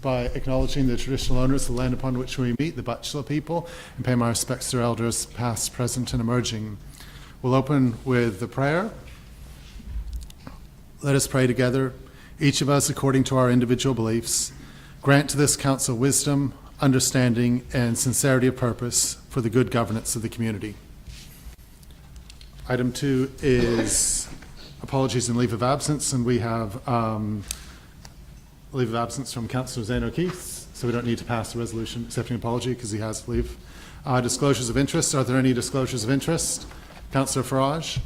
by acknowledging the traditional owners of the land upon which we meet, the Butchulla people, and pay my respects to their elders, past, present, and emerging. We'll open with the prayer. Let us pray together, each of us according to our individual beliefs. Grant to this council wisdom, understanding, and sincerity of purpose for the good governance of the community. Item 2 is apologies and leave of absence, and we have leave of absence from Councillor Zane O'Keefe, so we don't need to pass the resolution accepting apology because he has leave. Disclosures of interest. Are there any disclosures of interest? Councillor Farage.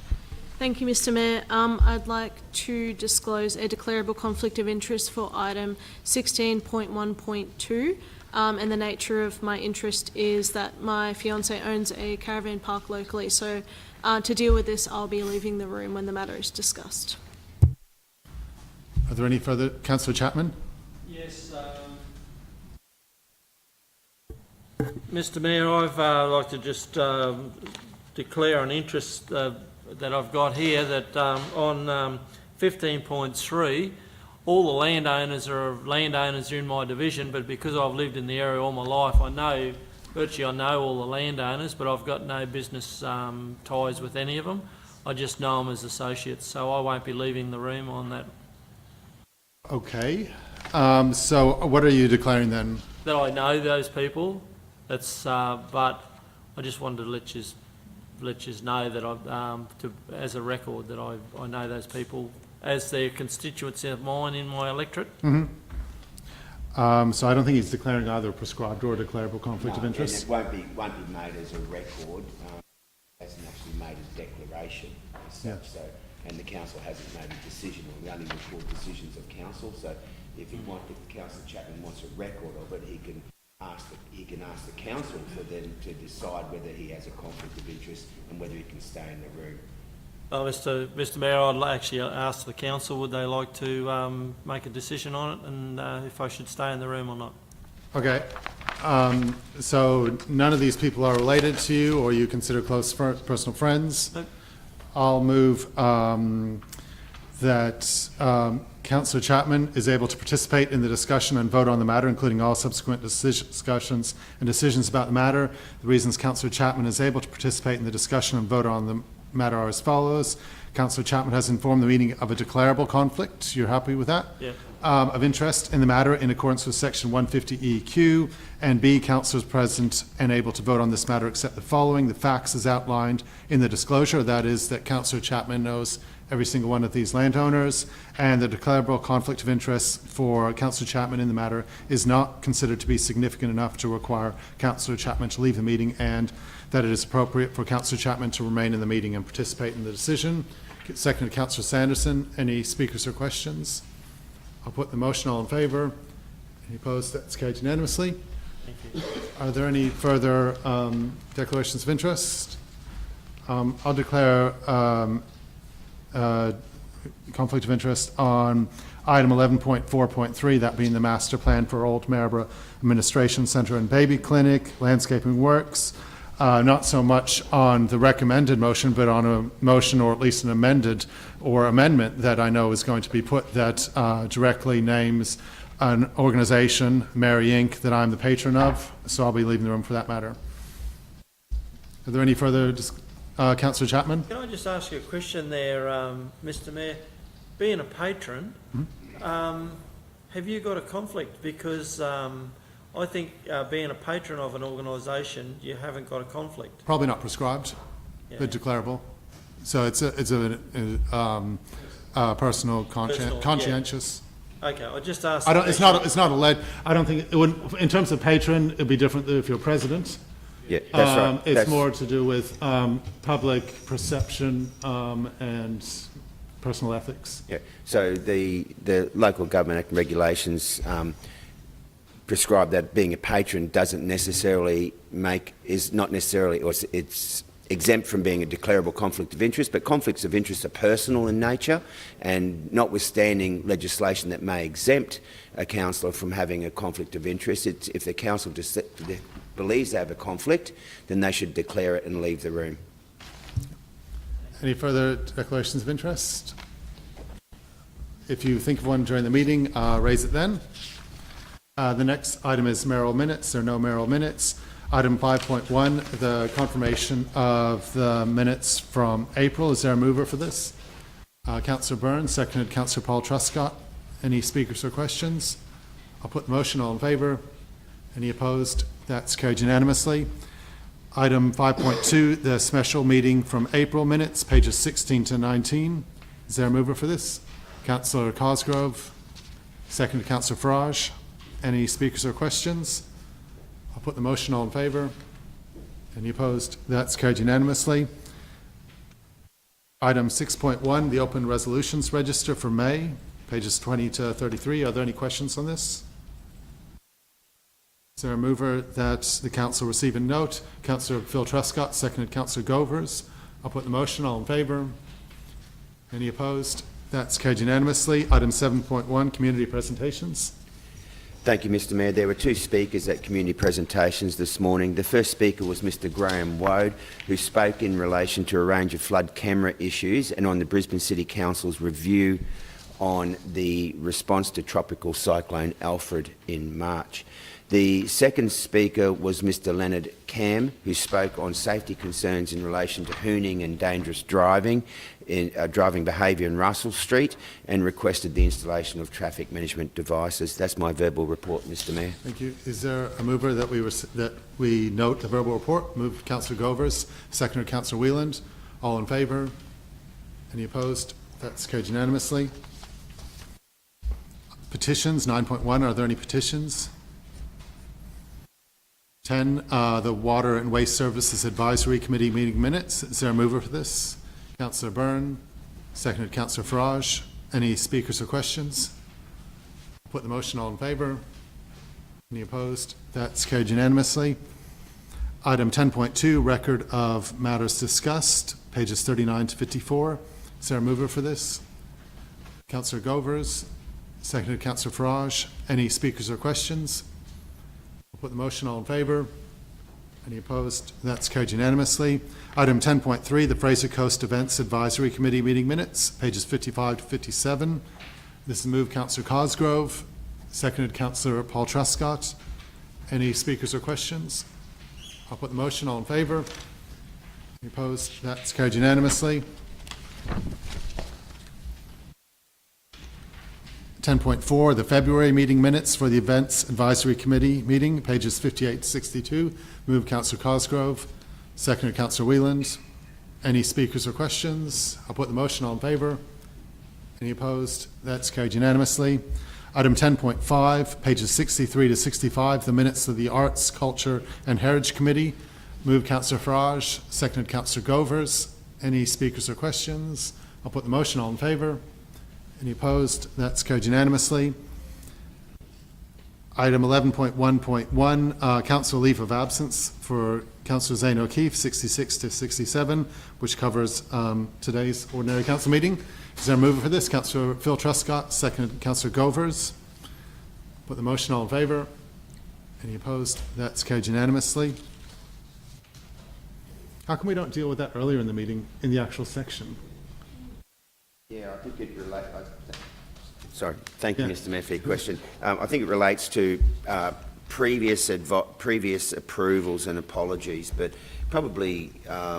Thank you, Mr. Mayor. I'd like to disclose a declarable conflict of interest for item 16.1.2. And the nature of my interest is that my fiance owns a caravan park locally. So to deal with this, I'll be leaving the room when the matter is discussed. Are there any further? Councillor Chapman? Yes. Mr. Mayor, I've like to just declare an interest that I've got here that on 15.3, all the landowners are landowners in my division, but because I've lived in the area all my life, I know all the landowners, but I've got no business ties with any of them. I just know them as associates, so I won't be leaving the room on that. Okay. So what are you declaring then? That I know those people. That's but I just wanted to let you know that as a record that I know those people as their constituents of mine in my electorate. Mm-hmm. So I don't think he's declaring either a prescribed or a declarable conflict of interest. And it won't be made as a record. It hasn't actually made a declaration as such. Yeah. So, and the council hasn't made a decision. We only record decisions of council. So if Councillor Chapman wants a record of it, he can ask the council for them to decide whether he has a conflict of interest and whether he can stay in the room. Well, Mr. Mayor, I'd actually ask the council, would they like to make a decision on it and if I should stay in the room or not? Okay. So none of these people are related to you or you consider close personal friends? Nope. I'll move that Councillor Chapman is able to participate in the discussion and vote on the matter, including all subsequent discussions and decisions about the matter. The reasons Councillor Chapman is able to participate in the discussion and vote on the matter are as follows. Councillor Chapman has informed the meeting of a declarable conflict. You're happy with that? Yeah. Of interest in the matter in accordance with section 150EQ, and B, councillors present and able to vote on this matter except the following. The facts as outlined in the disclosure, that is that Councillor Chapman knows every single one of these landowners, and the declarable conflict of interest for Councillor Chapman in the matter is not considered to be significant enough to require Councillor Chapman to leave the meeting, and that it is appropriate for Councillor Chapman to remain in the meeting and participate in the decision. Second to Councillor Sanderson. Any speakers or questions? I'll put the motion. All in favour? Any opposed? That's carried unanimously. Thank you. Are there any further declarations of interest? I'll declare conflict of interest on item 11.4.3, that being the master plan for Old Maryborough Administration Centre and Baby Clinic, landscaping works. Not so much on the recommended motion, but on a motion or at least an amended or amendment that I know is going to be put that directly names an organisation, Mary Inc., that I'm the patron of, so I'll be leaving the room for that matter. Are there any further Councillor Chapman? Can I just ask you a question there, Mr. Mayor? Being a patron, have you got a conflict? Because I think being a patron of an organisation, you haven't got a conflict. Probably not prescribed, but declarable. So it's a personal, conscientious. Yeah. Okay, I just asked. It's not a lead. I don't think it would. In terms of patron, it'd be different if you're president. Yeah, that's right. It's more to do with public perception and personal ethics. Yeah. So the local government act and regulations prescribe that being a patron doesn't necessarily it's exempt from being a declarable conflict of interest, but conflicts of interest are personal in nature, and notwithstanding legislation that may exempt a councillor from having a conflict of interest, if the council believes they have a conflict, then they should declare it and leave the room. Any further declarations of interest? If you think of one during the meeting, raise it then. The next item is mayoral minutes. There are no mayoral minutes. Item 5.1, the confirmation of the minutes from April. Is there a mover for this? Councillor Burns, seconded Councillor Paul Truscott. Any speakers or questions? I'll put the motion. All in favour? Any opposed? That's carried unanimously. Item 5.2, the special meeting from April minutes, pages 16 to 19. Is there a mover for this? Councillor Cosgrove, seconded Councillor Farage. Any speakers or questions? I'll put the motion. All in favour? Any opposed? That's carried unanimously. Item 6.1, the open resolutions register for May, pages 20 to 33. Are there any questions on this? Is there a mover that the council receive and note? Councillor Phil Truscott, seconded Councillor Govers. I'll put the motion. All in favour? Any opposed? That's carried unanimously. Item 7.1, community presentations. Thank you, Mr Mayor. There were two speakers at community presentations this morning. The first speaker was Mr Graham Wode, who spoke in relation to a range of flood camera issues and on the Brisbane City Council's review on the response to Tropical Cyclone Alfred in March. The second speaker was Mr Leonard Cam, who spoke on safety concerns in relation to hooning and dangerous driving behaviour in Russell Street, and requested the installation of traffic management devices. That's my verbal report, Mr Mayor. Thank you. Is there a mover that we note the verbal report? Moved Councillor Govers, seconded Councillor Wheeland. All in favour? Any opposed? That's carried unanimously. Petitions, 9.1. Are there any petitions? 10, the Water and Waste Services Advisory Committee meeting minutes. Is there a mover for this? Councillor Byrne, seconded Councillor Farage. Any speakers or questions? Put the motion. All in favour? Any opposed? That's carried unanimously. Item 10.2, record of matters discussed, pages 39 to 54. Is there a mover for this? Councillor Govers, seconded Councillor Farage. Any speakers or questions? Put the motion. All in favour? Any opposed? That's carried unanimously. Item 10.3, the Fraser Coast Events Advisory Committee meeting minutes, pages 55 to 57. This is moved Councillor Cosgrove, seconded Councillor Paul Truscott. Any speakers or questions? I'll put the motion. All in favour? Any opposed? That's carried unanimously. 10.4, the February meeting minutes for the Events Advisory Committee meeting, pages 58 to 62. Moved Councillor Cosgrove, seconded Councillor Wheeland. Any speakers or questions? I'll put the motion. All in favour? Any opposed? That's carried unanimously. Item 10.5, pages 63 to 65, the minutes of the Arts, Culture and Heritage Committee. Moved Councillor Farage, seconded Councillor Govers. Any speakers or questions? I'll put the motion. All in favour? Any opposed? That's carried unanimously. Item 11.1.1, council leave of absence for Councillor Zane O'Keefe, 66 to 67, which covers today's ordinary council meeting. Is there a mover for this? Councillor Phil Truscott, seconded Councillor Govers. Put the motion. All in favour? Any opposed? That's carried unanimously. How come we don't deal with that earlier in the meeting, in the actual section? Yeah, I think it relates. Sorry, thank you, Yeah. Mr Mayor, for your question. I think it relates to previous approvals and apologies, but probably I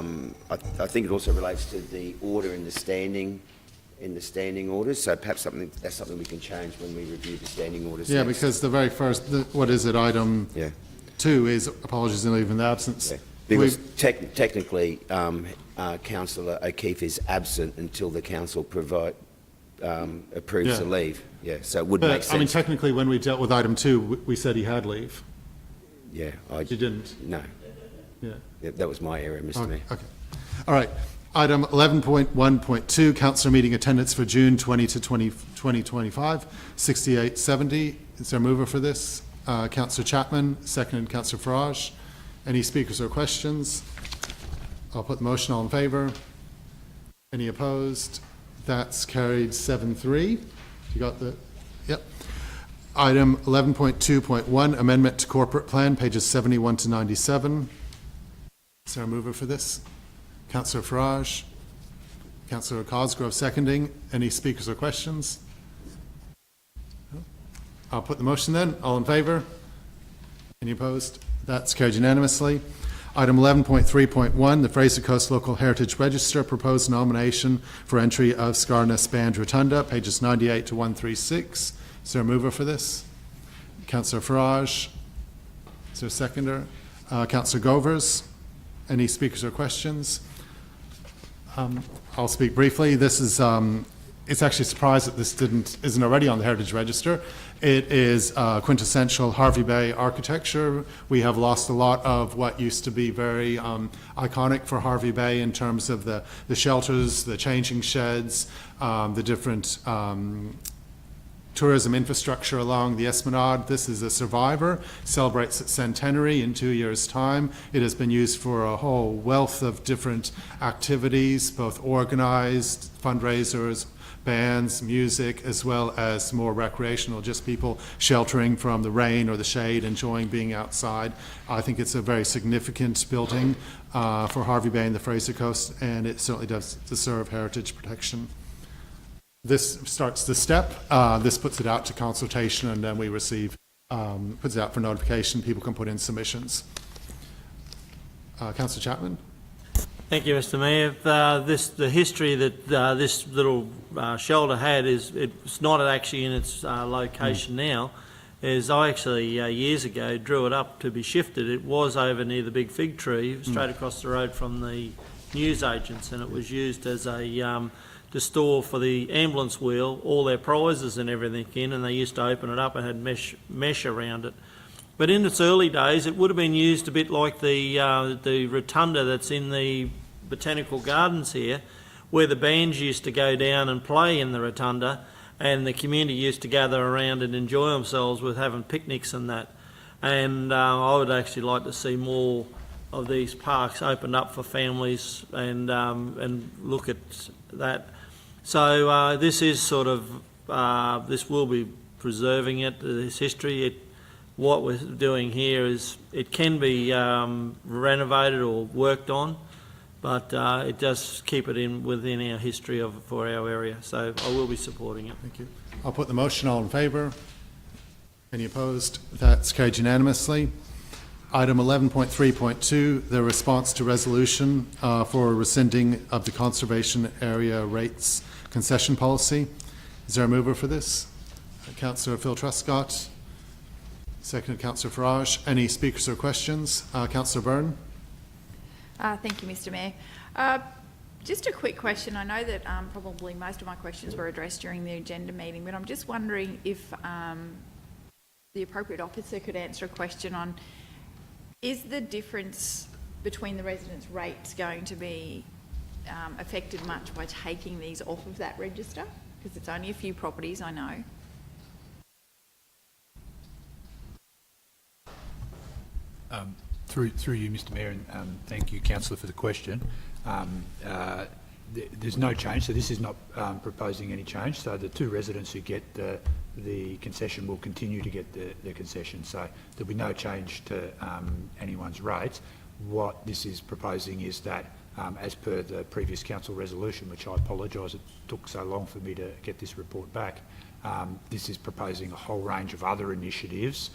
think it also relates to the order in the standing orders. So perhaps that's something we can change when we review the standing orders. Yeah, next. because the very first, what is it, item 2 is apologies and leave of absence. Yeah. Because technically, Councillor O'Keefe is absent until the council approves the leave. Yeah, so it would make sense. I mean, technically, when we dealt with item 2, we said he had leave. Yeah, You didn't? No, Yeah. that was my error, Mr Mayor. Okay. All right. Item 11.1.2, councillor meeting attendance for June 20 to 2025, 6870. Is there a mover for this? Councillor Chapman, seconded Councillor Farage. Any speakers or questions? I'll put the motion. All in favour? Any opposed? That's carried 7-3. You got the, yep. Item 11.2.1, amendment to corporate plan, pages 71 to 97. Is there a mover for this? Councillor Farage. Councillor Cosgrove seconding. Any speakers or questions? No? I'll put the motion then. All in favour? Any opposed? That's carried unanimously. Item 11.3.1, the Fraser Coast Local Heritage Register, proposed nomination for entry of Scarness Band Rotunda, pages 98 to 136. Is there a mover for this? Councillor Farage. Is there a seconder? Councillor Govers. Any speakers or questions? I'll speak briefly. This is, it's actually a surprise that this isn't already on the Heritage Register. It is quintessential Harvey Bay architecture. We have lost a lot of what used to be very iconic for Harvey Bay in terms of the shelters, the changing sheds, the different tourism infrastructure along the Esplanade. This is a survivor, celebrates its centenary in 2 years' time. It has been used for a whole wealth of different activities, both organized, fundraisers, bands, music, as well as more recreational, just people sheltering from the rain or the shade, enjoying being outside. I think it's a very significant building for Harvey Bay and the Fraser Coast, and it certainly does deserve heritage protection. This starts the step. This puts it out to consultation, and then we receive, puts it out for notification. People can put in submissions. Councillor Chapman? Thank you, Mr. Mayor. The history that this little shelter had it's not actually in its location now. Is I actually years ago drew it up to be shifted. It was over near the big fig tree, straight across the road from the newsagents, and it was used as a to store for the ambulance wheel all their prizes and everything in, and they used to open it up and had mesh around it. But in its early days, it would have been used a bit like the rotunda that's in the Botanical Gardens here, where the bands used to go down and play in the rotunda, and the community used to gather around and enjoy themselves with having picnics and that. And I would actually like to see more of these parks opened up for families and look at that. So this is sort of, this will be preserving it, this history. What we're doing here is it can be renovated or worked on, but it does keep it within our history for our area. So I will be supporting it. Thank you. I'll put the motion. All in favour? Any opposed? That's carried unanimously. Item 11.3.2, the response to resolution for rescinding of the conservation area rates concession policy. Is there a mover for this? Councillor Phil Truscott. Second, Councillor Farage. Any speakers or questions? Councillor Byrne. Thank you, Mr. Mayor. Just a quick question. I know that probably most of my questions were addressed during the agenda meeting, but I'm just wondering if the appropriate officer could answer a question on, is the difference between the residents' rates going to be affected much by taking these off of that register? Because it's only a few properties, I know. Through you, Mr. Mayor, and thank you, Councillor, for the question. There's no change, so this is not proposing any change. So the two residents who get the concession will continue to get the concession. So there'll be no change to anyone's rates. What this is proposing is that, as per the previous council resolution, which I apologise it took so long for me to get this report back, this is proposing a whole range of other initiatives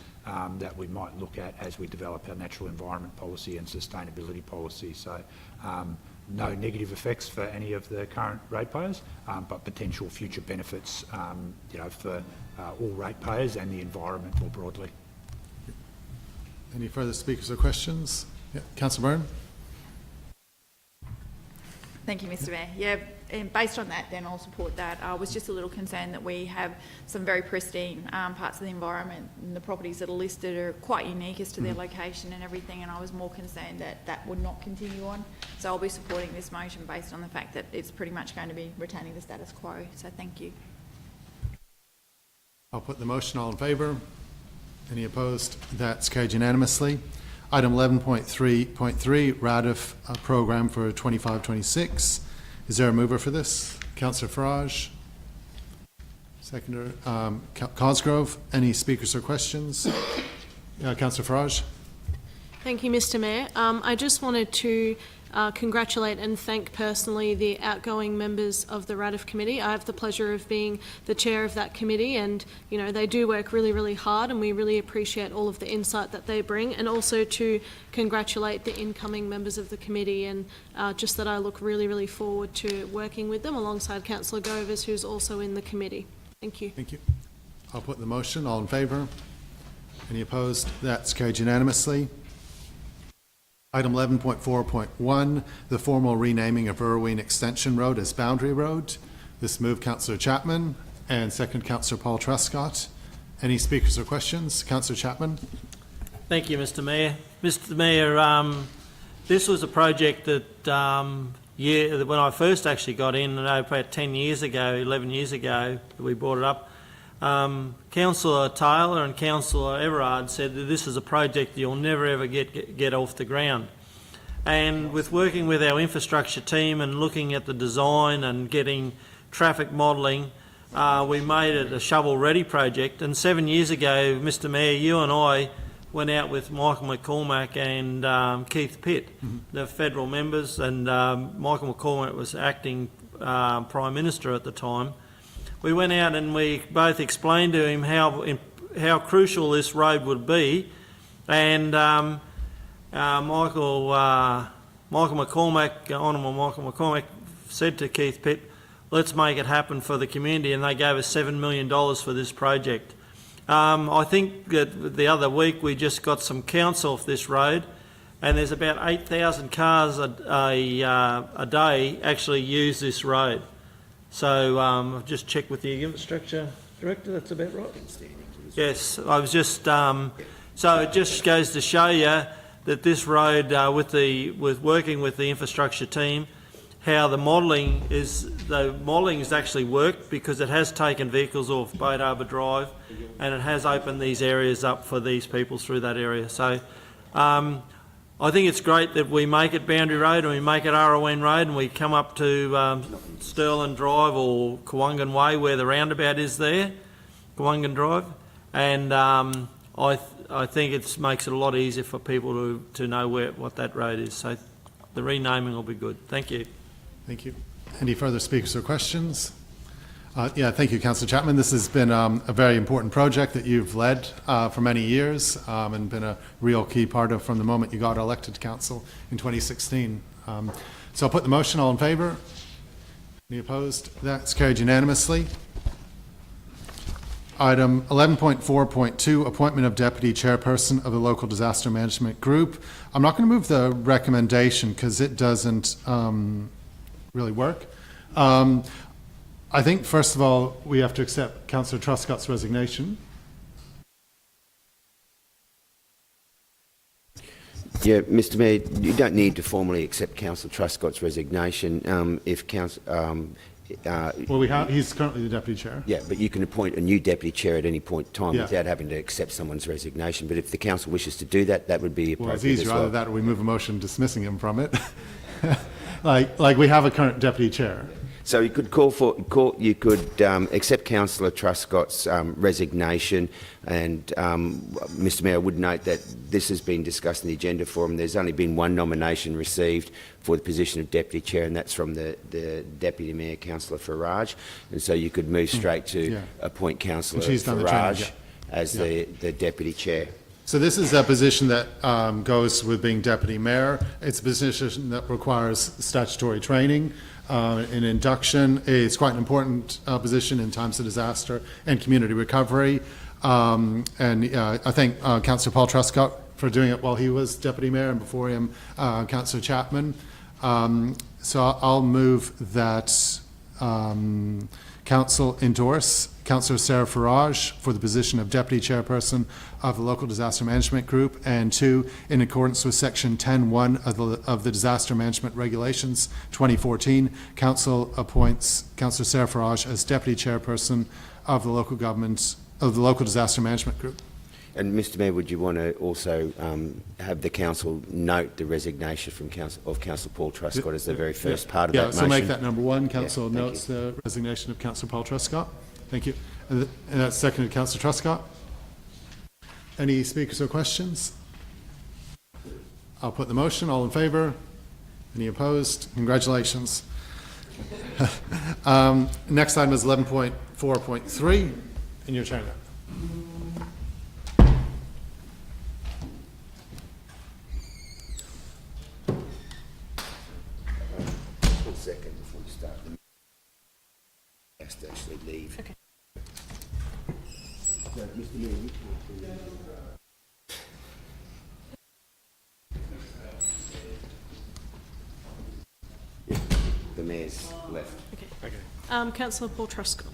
that we might look at as we develop our natural environment policy and sustainability policy. So no negative effects for any of the current ratepayers, but potential future benefits for all ratepayers and the environment more broadly. Any further speakers or questions? Yeah. Councillor Byrne. Thank you, Mr. Mayor. Yeah, and based on that, then I'll support that. I was just a little concerned that we have some very pristine parts of the environment, and the properties that are listed are quite unique as to their location and everything, and I was more concerned that that would not continue on. So I'll be supporting this motion based on the fact that it's pretty much going to be retaining the status quo. So thank you. I'll put the motion. All in favour? Any opposed? That's carried unanimously. Item 11.3.3, RADIF program for 25-26. Is there a mover for this? Councillor Farage. Seconder. Cosgrove. Any speakers or questions? Councillor Farage. Thank you, Mr. Mayor. I just wanted to congratulate and thank personally the outgoing members of the RADF committee. I have the pleasure of being the chair of that committee, and you know, they do work really, really hard, and we really appreciate all of the insight that they bring, and also to congratulate the incoming members of the committee, and just that I look really, really forward to working with them alongside Councillor Govers, who's also in the committee. Thank you. Thank you. I'll put the motion. All in favour? Any opposed? That's carried unanimously. Item 11.4.1, the formal renaming of Irwin Extension Road as Boundary Road. This move Councillor Chapman and second Councillor Paul Truscott. Any speakers or questions? Councillor Chapman? Thank you, Mr Mayor. Mr Mayor, this was a project that when I first actually got in, about 10 years ago, 11 years ago, we brought it up. Councillor Taylor and Councillor Everard said that this is a project that you'll never ever get off the ground. And with working with our infrastructure team and looking at the design and getting traffic modelling, we made it a shovel-ready project. And 7 years ago, Mr Mayor, you and I went out with Michael McCormack and Keith Pitt, the federal members, and Michael McCormack was acting Prime Minister at the time. We went out and we both explained to him how crucial this road would be, and Michael McCormack, Honourable Michael McCormack, said to Keith Pitt, "Let's make it happen for the community," and they gave us $7 million for this project. I think that the other week we just got some counts off this road, and there's about 8,000 cars a day actually use this road. So I've just checked with the infrastructure director, that's about right? Yes, I was just, so it just goes to show you that this road, with working with the infrastructure team, how the modelling has actually worked, because it has taken vehicles off Boat Harbour Drive and it has opened these areas up for these people through that area. So I think it's great that we make it Boundary Road and we make it RON Road and we come up to Stirling Drive or Kawungan Way where the roundabout is there, Kawungan Drive, and I think it makes it a lot easier for people to know what that road is. So the renaming will be good. Thank you. Thank you. Any further speakers or questions? Thank you, Councillor Chapman. This has been a very important project that you've led for many years and been a real key part of from the moment you got elected to council in 2016. So I'll put the motion. All in favour? Any opposed? That's carried unanimously. Item 11.4.2, appointment of Deputy Chairperson of the Local Disaster Management Group. I'm not going to move the recommendation because it doesn't really work. I think, first of all, we have to accept Councillor Truscott's resignation. Yeah, Mr Mayor, you don't need to formally accept Councillor Truscott's resignation. If Council, Well, he's currently the Deputy Chair. yeah, but you can appoint a new Deputy Chair at any point in time Yeah. without having to accept someone's resignation. But if the Council wishes to do that, that would be appropriate Well, it's easier as well. either that or we move a motion dismissing him from it. like we have a current Deputy Chair. So you could you could accept Councillor Truscott's resignation, and Mr Mayor, I would note that this has been discussed in the agenda forum. There's only been one nomination received for the position of Deputy Chair, and that's from the Deputy Mayor, Councillor Farage. And so you could move straight to appoint Councillor Farage as the Deputy Chair. So this is a position that goes with being Deputy Mayor. It's a position that requires statutory training and induction. It's quite an important position in times of disaster and community recovery. I thank Councillor Paul Truscott for doing it while he was Deputy Mayor, and before him, Councillor Chapman. So I'll move that Council endorse Councillor Sarah Farage for the position of Deputy Chairperson of the Local Disaster Management Group, and 2, in accordance with Section 10.1 of the Disaster Management Regulations 2014, Council appoints Councillor Sarah Farage as Deputy Chairperson of the Local Disaster Management Group. And Mr Mayor, would you want to also have the Council note the resignation from Councillor Paul Truscott as the very first part of that motion? Yeah, so make that number 1. Council thank notes the resignation of Councillor Paul Truscott. Thank you. And that's seconded Councillor Truscott. Any speakers or questions? I'll put the motion. All in favour? Any opposed? Congratulations. Next item is 11.4.3, and your turn now. One second before we start. The has to actually leave. Okay. So, Mr. Mayor, you can't do that. The mayor's left. Councillor Paul Truscott.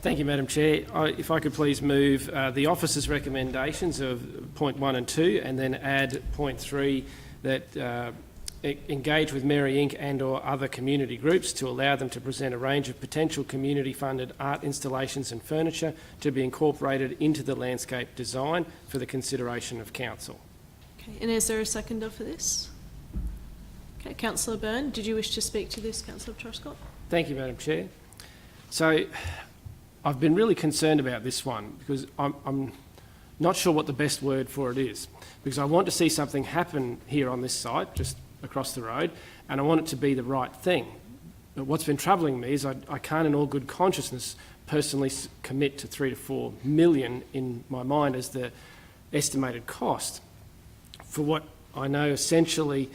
Thank you, Madam Chair. If I could please move the officer's recommendations of point 1 and 2, and then add point 3, that engage with Mary Inc. and or other community groups to allow them to present a range of potential community-funded art installations and furniture to be incorporated into the landscape design for the consideration of council. Okay, and is there a seconder for this? Okay, Councillor Byrne, did you wish to speak to this, Councillor Truscott? Thank you, Madam Chair. So I've been really concerned about this one because I'm not sure what the best word for it is, because I want to see something happen here on this site, just across the road, and I want it to be the right thing. But what's been troubling me is I can't in all good consciousness personally commit to 3 to 4 million in my mind as the estimated cost for what I know essentially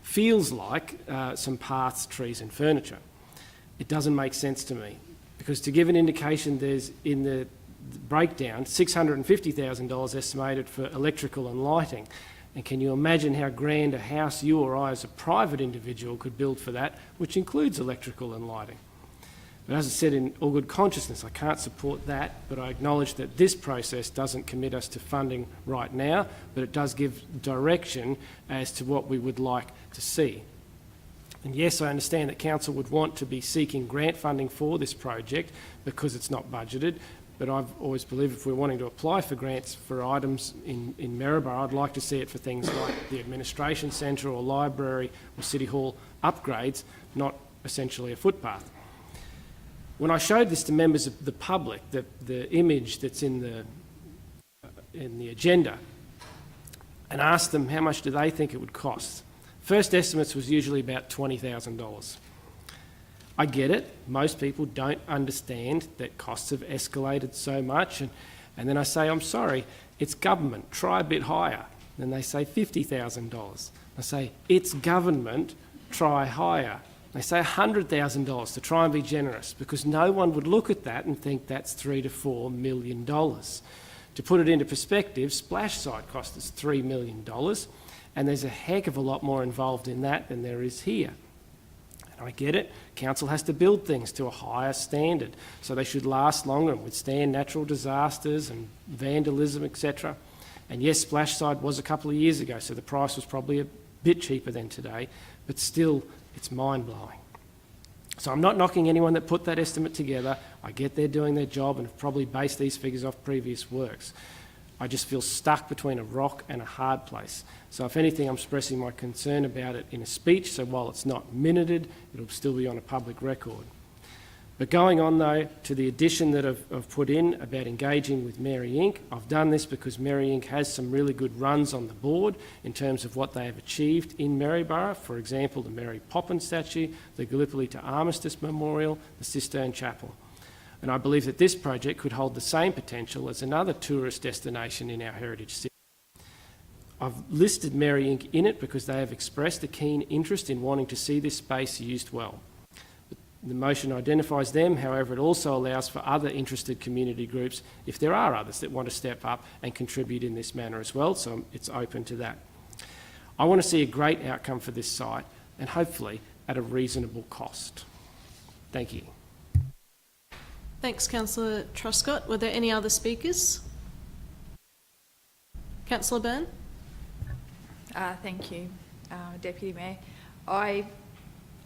feels like some paths, trees and furniture. It doesn't make sense to me, because to give an indication, there's in the breakdown $650,000 estimated for electrical and lighting. And can you imagine how grand a house you or I as a private individual could build for that, which includes electrical and lighting? But as I said, in all good consciousness, I can't support that, but I acknowledge that this process doesn't commit us to funding right now, but it does give direction as to what we would like to see. And yes, I understand that council would want to be seeking grant funding for this project because it's not budgeted, but I've always believed if we're wanting to apply for grants for items in Maryborough, I'd like to see it for things like the administration centre or library or City Hall upgrades, not essentially a footpath. When I showed this to members of the public, the image that's in the agenda, and asked them how much do they think it would cost, first estimates was usually about $20,000. I get it, most people don't understand that costs have escalated so much, and then I say, I'm sorry, it's government, try a bit higher. Then they say $50,000. I say, it's government, try higher. They say $100,000 to try and be generous, because no one would look at that and think that's $3 to $4 million. To put it into perspective, Splash Site cost us $3 million, and there's a heck of a lot more involved in that than there is here. And I get it, council has to build things to a higher standard, so they should last longer and withstand natural disasters and vandalism, etc. And yes, Splash Site was a couple of years ago, so the price was probably a bit cheaper than today, but still, it's mind-blowing. So I'm not knocking anyone that put that estimate together. I get they're doing their job and have probably based these figures off previous works. I just feel stuck between a rock and a hard place. So if anything, I'm expressing my concern about it in a speech, so while it's not minuted, it'll still be on a public record. But going on though to the addition that I've put in about engaging with Mary Inc. I've done this because Mary Inc. has some really good runs on the board in terms of what they have achieved in Maryborough. For example, the Mary Poppins statue, the Gallipoli to Armistice Memorial, the Cistern Chapel. And I believe that this project could hold the same potential as another tourist destination in our heritage city. I've listed Mary Inc. in it because they have expressed a keen interest in wanting to see this space used well. The motion identifies them, however, it also allows for other interested community groups, if there are others that want to step up and contribute in this manner as well, so it's open to that. I want to see a great outcome for this site, and hopefully at a reasonable cost. Thank you. Thanks, Councillor Truscott. Were there any other speakers? Councillor Byrne? Thank you, Deputy Mayor.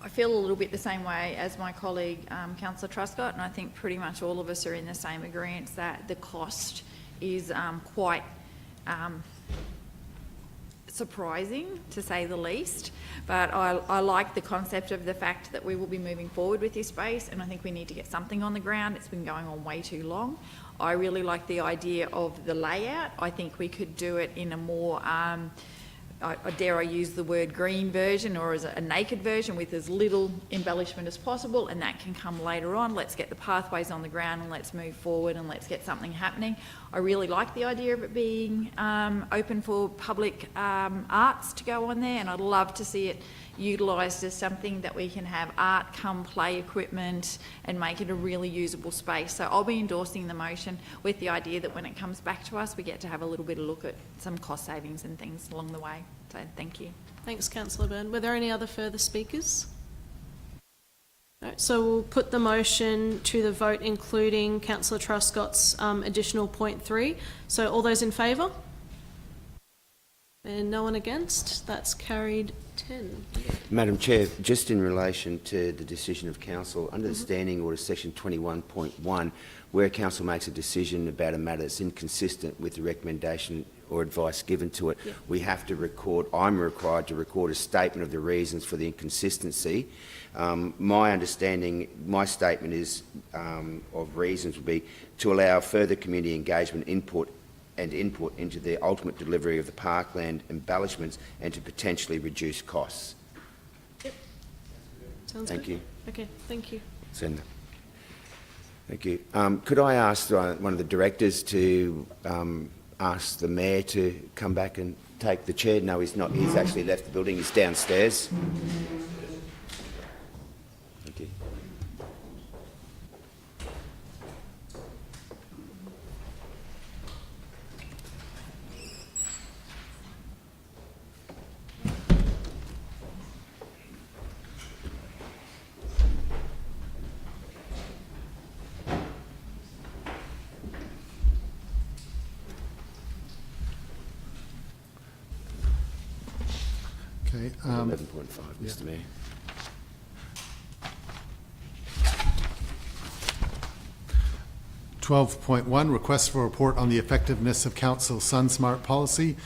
I feel a little bit the same way as my colleague, Councillor Truscott, and I think pretty much all of us are in the same agreement that the cost is quite surprising, to say the least. But I like the concept of the fact that we will be moving forward with this space, and I think we need to get something on the ground. It's been going on way too long. I really like the idea of the layout. I think we could do it in a more dare I use the word green version, or as a naked version with as little embellishment as possible, and that can come later on. Let's get the pathways on the ground and let's move forward and let's get something happening. I really like the idea of it being open for public arts to go on there, and I'd love to see it utilised as something that we can have art come play equipment and make it a really usable space. So I'll be endorsing the motion with the idea that when it comes back to us, we get to have a little bit of look at some cost savings and things along the way. So thank you. Thanks, Councillor Byrne. Were there any other further speakers? No, so we'll put the motion to the vote, including Councillor Truscott's additional point 3. So all those in favour? And no one against? That's carried 10. Madam Chair, just in relation to the decision of Council, under the Standing Order section 21.1, where Council makes a decision about a matter that's inconsistent with the recommendation or advice given to it, we have to record, I'm required to record a statement of the reasons for the inconsistency. My understanding, my statement is of reasons would be to allow further community engagement input into the ultimate delivery of the parkland embellishments and to potentially reduce costs. Yep. Sounds Thank good. you. Okay, thank you. Send that. Thank you. Could I ask one of the directors to ask the Mayor to come back and take the chair? No, he's not. He's actually left the building. He's downstairs. Thank you. Okay. 11.5, Mr. Mayor. .1, request for a report on the effectiveness of Council SunSmart policy,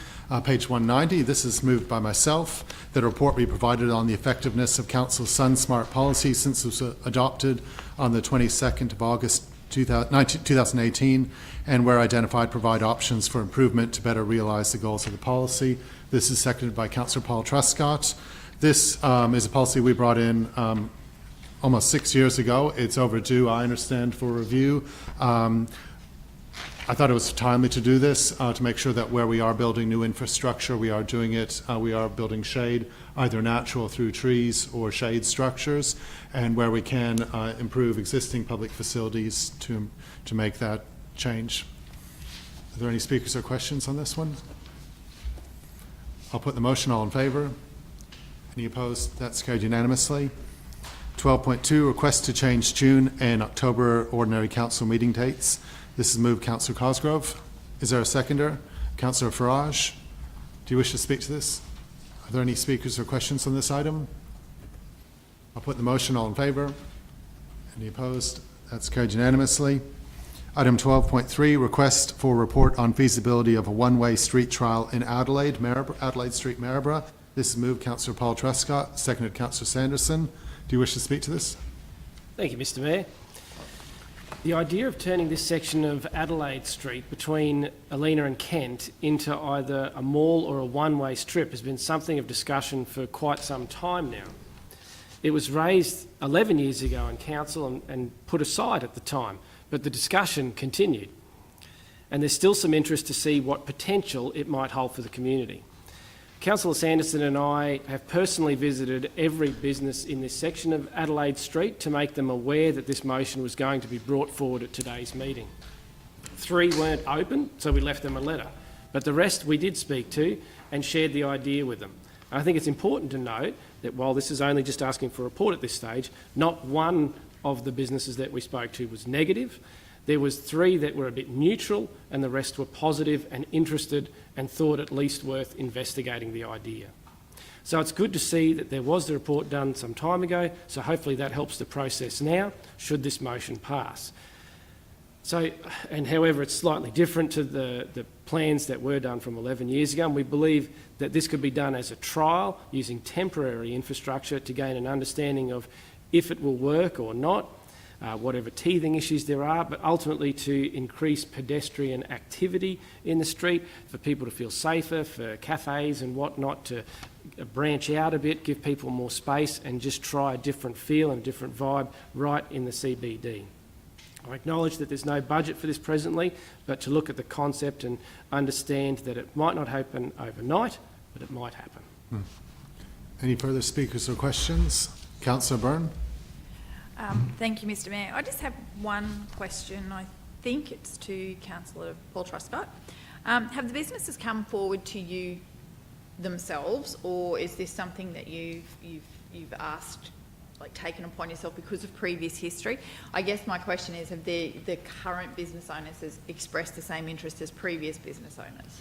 page 190. This is moved by myself, that a report be provided on the effectiveness of Council SunSmart policy since it was adopted on the 22nd of August 2018, and where identified provide options for improvement to better realise the goals of the policy. This is seconded by Councillor Paul Truscott. This is a policy we brought in almost 6 years ago. It's overdue, I understand, for review. I thought it was timely to do this to make sure that where we are building new infrastructure, we are doing it, we are building shade, either natural through trees or shade structures, and where we can improve existing public facilities to make that change. Are there any speakers or questions on this one? I'll put the motion. All in favour? Any opposed? That's carried unanimously. 12.2, request to change June and October ordinary council meeting dates. This is moved Councillor Cosgrove. Is there a seconder? Councillor Farage, do you wish to speak to this? Are there any speakers or questions on this item? I'll put the motion. All in favour? Any opposed? That's carried unanimously. Item 12.3, request for report on feasibility of a one-way street trial in Adelaide Street, Maryborough. This is moved Councillor Paul Truscott, seconded Councillor Sanderson. Do you wish to speak to this? Thank you, Mr. Mayor. The idea of turning this section of Adelaide Street between Alina and Kent into either a mall or a one-way strip has been something of discussion for quite some time now. It was raised 11 years ago in council and put aside at the time, but the discussion continued. And there's still some interest to see what potential it might hold for the community. Councillor Sanderson and I have personally visited every business in this section of Adelaide Street to make them aware that this motion was going to be brought forward at today's meeting. 3 weren't open, so we left them a letter, but the rest we did speak to and shared the idea with them. And I think it's important to note that while this is only just asking for a report at this stage, not one of the businesses that we spoke to was negative. There was 3 that were a bit neutral, and the rest were positive and interested and thought at least worth investigating the idea. So it's good to see that there was the report done some time ago, so hopefully that helps the process now, should this motion pass. So, and however, it's slightly different to the plans that were done from 11 years ago, and we believe that this could be done as a trial using temporary infrastructure to gain an understanding of if it will work or not. whatever teething issues there are, but ultimately to increase pedestrian activity in the street, for people to feel safer, for cafes and whatnot to branch out a bit, give people more space and just try a different feel and a different vibe right in the CBD. I acknowledge that there's no budget for this presently, but to look at the concept and understand that it might not happen overnight, but it might happen. Any further speakers or questions? Councillor Byrne? Thank you, Mr Mayor. I just have one question. I think it's to Councillor Paul Truscott. Have the businesses come forward to you themselves, or is this something that you've asked, like taken upon yourself because of previous history? I guess my question is, have the current business owners expressed the same interest as previous business owners?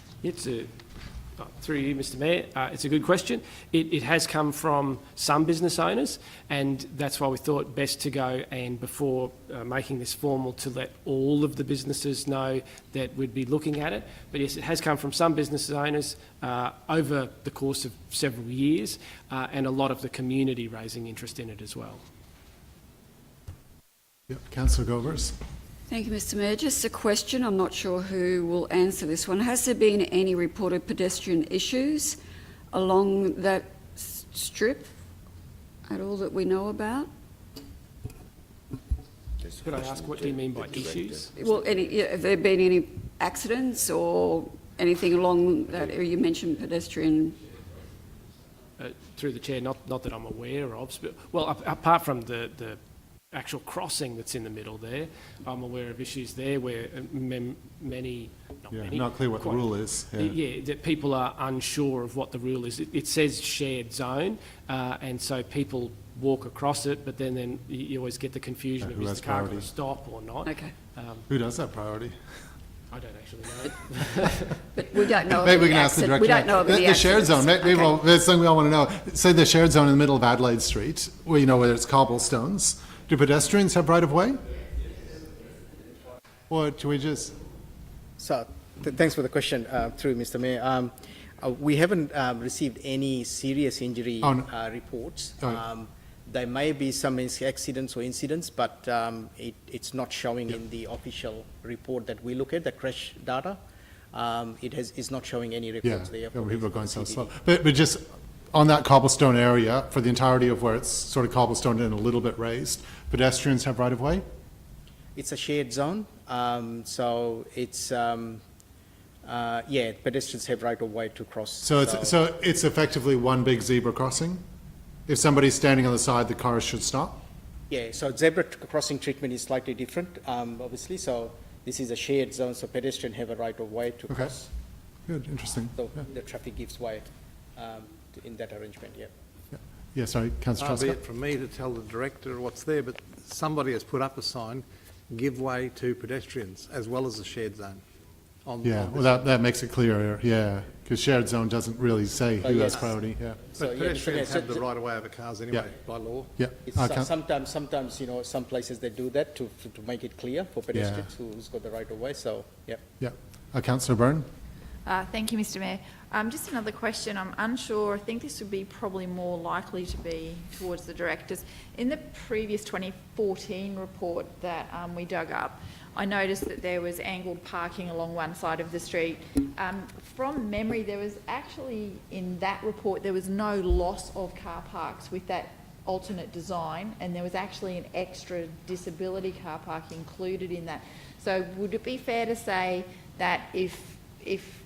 Through you, Mr Mayor, it's a good question. It has come from some business owners, and that's why we thought best to go and, before making this formal, to let all of the businesses know that we'd be looking at it. But yes, it has come from some business owners over the course of several years, and a lot of the community raising interest in it as well. Yep. Councillor Govers? Thank you, Mr Mayor. Just a question, I'm not sure who will answer this one. Has there been any reported pedestrian issues along that strip at all that we know about? Could I ask, what do you mean by issues? Well, have there been any accidents or anything along that area? You mentioned pedestrian. Through the chair, not that I'm aware of. But, well, apart from the actual crossing that's in the middle there, I'm aware of issues there where Not clear what the rule is. That people are unsure of what the rule is. It says shared zone, and so people walk across it, but then you always get the confusion of, is the car going to stop or not? Okay. Who does that priority? I don't actually know. But we don't know. Maybe we can ask the director. We don't know of the shared zone. Maybe that's something we all want to know. Say the shared zone in the middle of Adelaide Street, where you know whether it's cobblestones. Do pedestrians have right of way? Or do we just? So, thanks for the question, through Mr. Mayor. We haven't received any serious injury reports. There may be some accidents or incidents, but it's not showing in the official report that we look at, the crash data. It's not showing any reports there. People are going so slow. But just on that cobblestone area, for the entirety of where it's sort of cobblestoned and a little bit raised, pedestrians have right of way? It's a shared zone, so it's pedestrians have right of way to cross. So it's effectively one big zebra crossing? If somebody's standing on the side, the cars should stop? Yeah, so zebra crossing treatment is slightly different, obviously. So this is a shared zone, so pedestrians have a right of way to cross. Good, interesting. So the traffic gives way in that arrangement, Yeah, sorry, Councillor Far be Truscott. it from me to tell the director what's there, but somebody has put up a sign, give way to pedestrians, as well as the shared zone. Well, that makes it clearer, because shared zone doesn't really say who has priority, So, But pedestrians have the right of way over cars anyway, by law. Sometimes, some places they do that to make it clear for pedestrians who's got the right of way, so, Councillor Byrne? Thank you, Mr Mayor. Just another question. I'm unsure. I think this would be probably more likely to be towards the directors. In the previous 2014 report that we dug up, I noticed that there was angled parking along one side of the street. From memory, there was actually, in that report, there was no loss of car parks with that alternate design, and there was actually an extra disability car park included in that. So would it be fair to say that if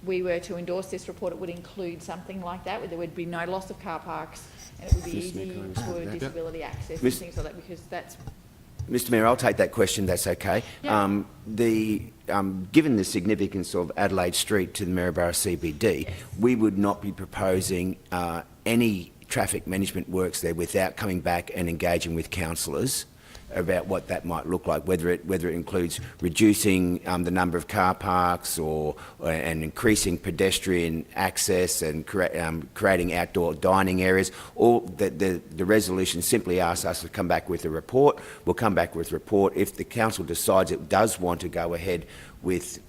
we were to endorse this report, it would include something like that, where there would be no loss of car parks, and it would be easy for disability access and things like that, because that's... Mr Mayor, I'll take that question, that's okay. Yeah. Given the significance of Adelaide Street to the Maryborough CBD, we would not be proposing any traffic management works there without coming back and engaging with councillors about what that might look like, whether it includes reducing the number of car parks and increasing pedestrian access and creating outdoor dining areas. All the resolution simply asks us to come back with a report. We'll come back with a report. If the council decides it does want to go ahead with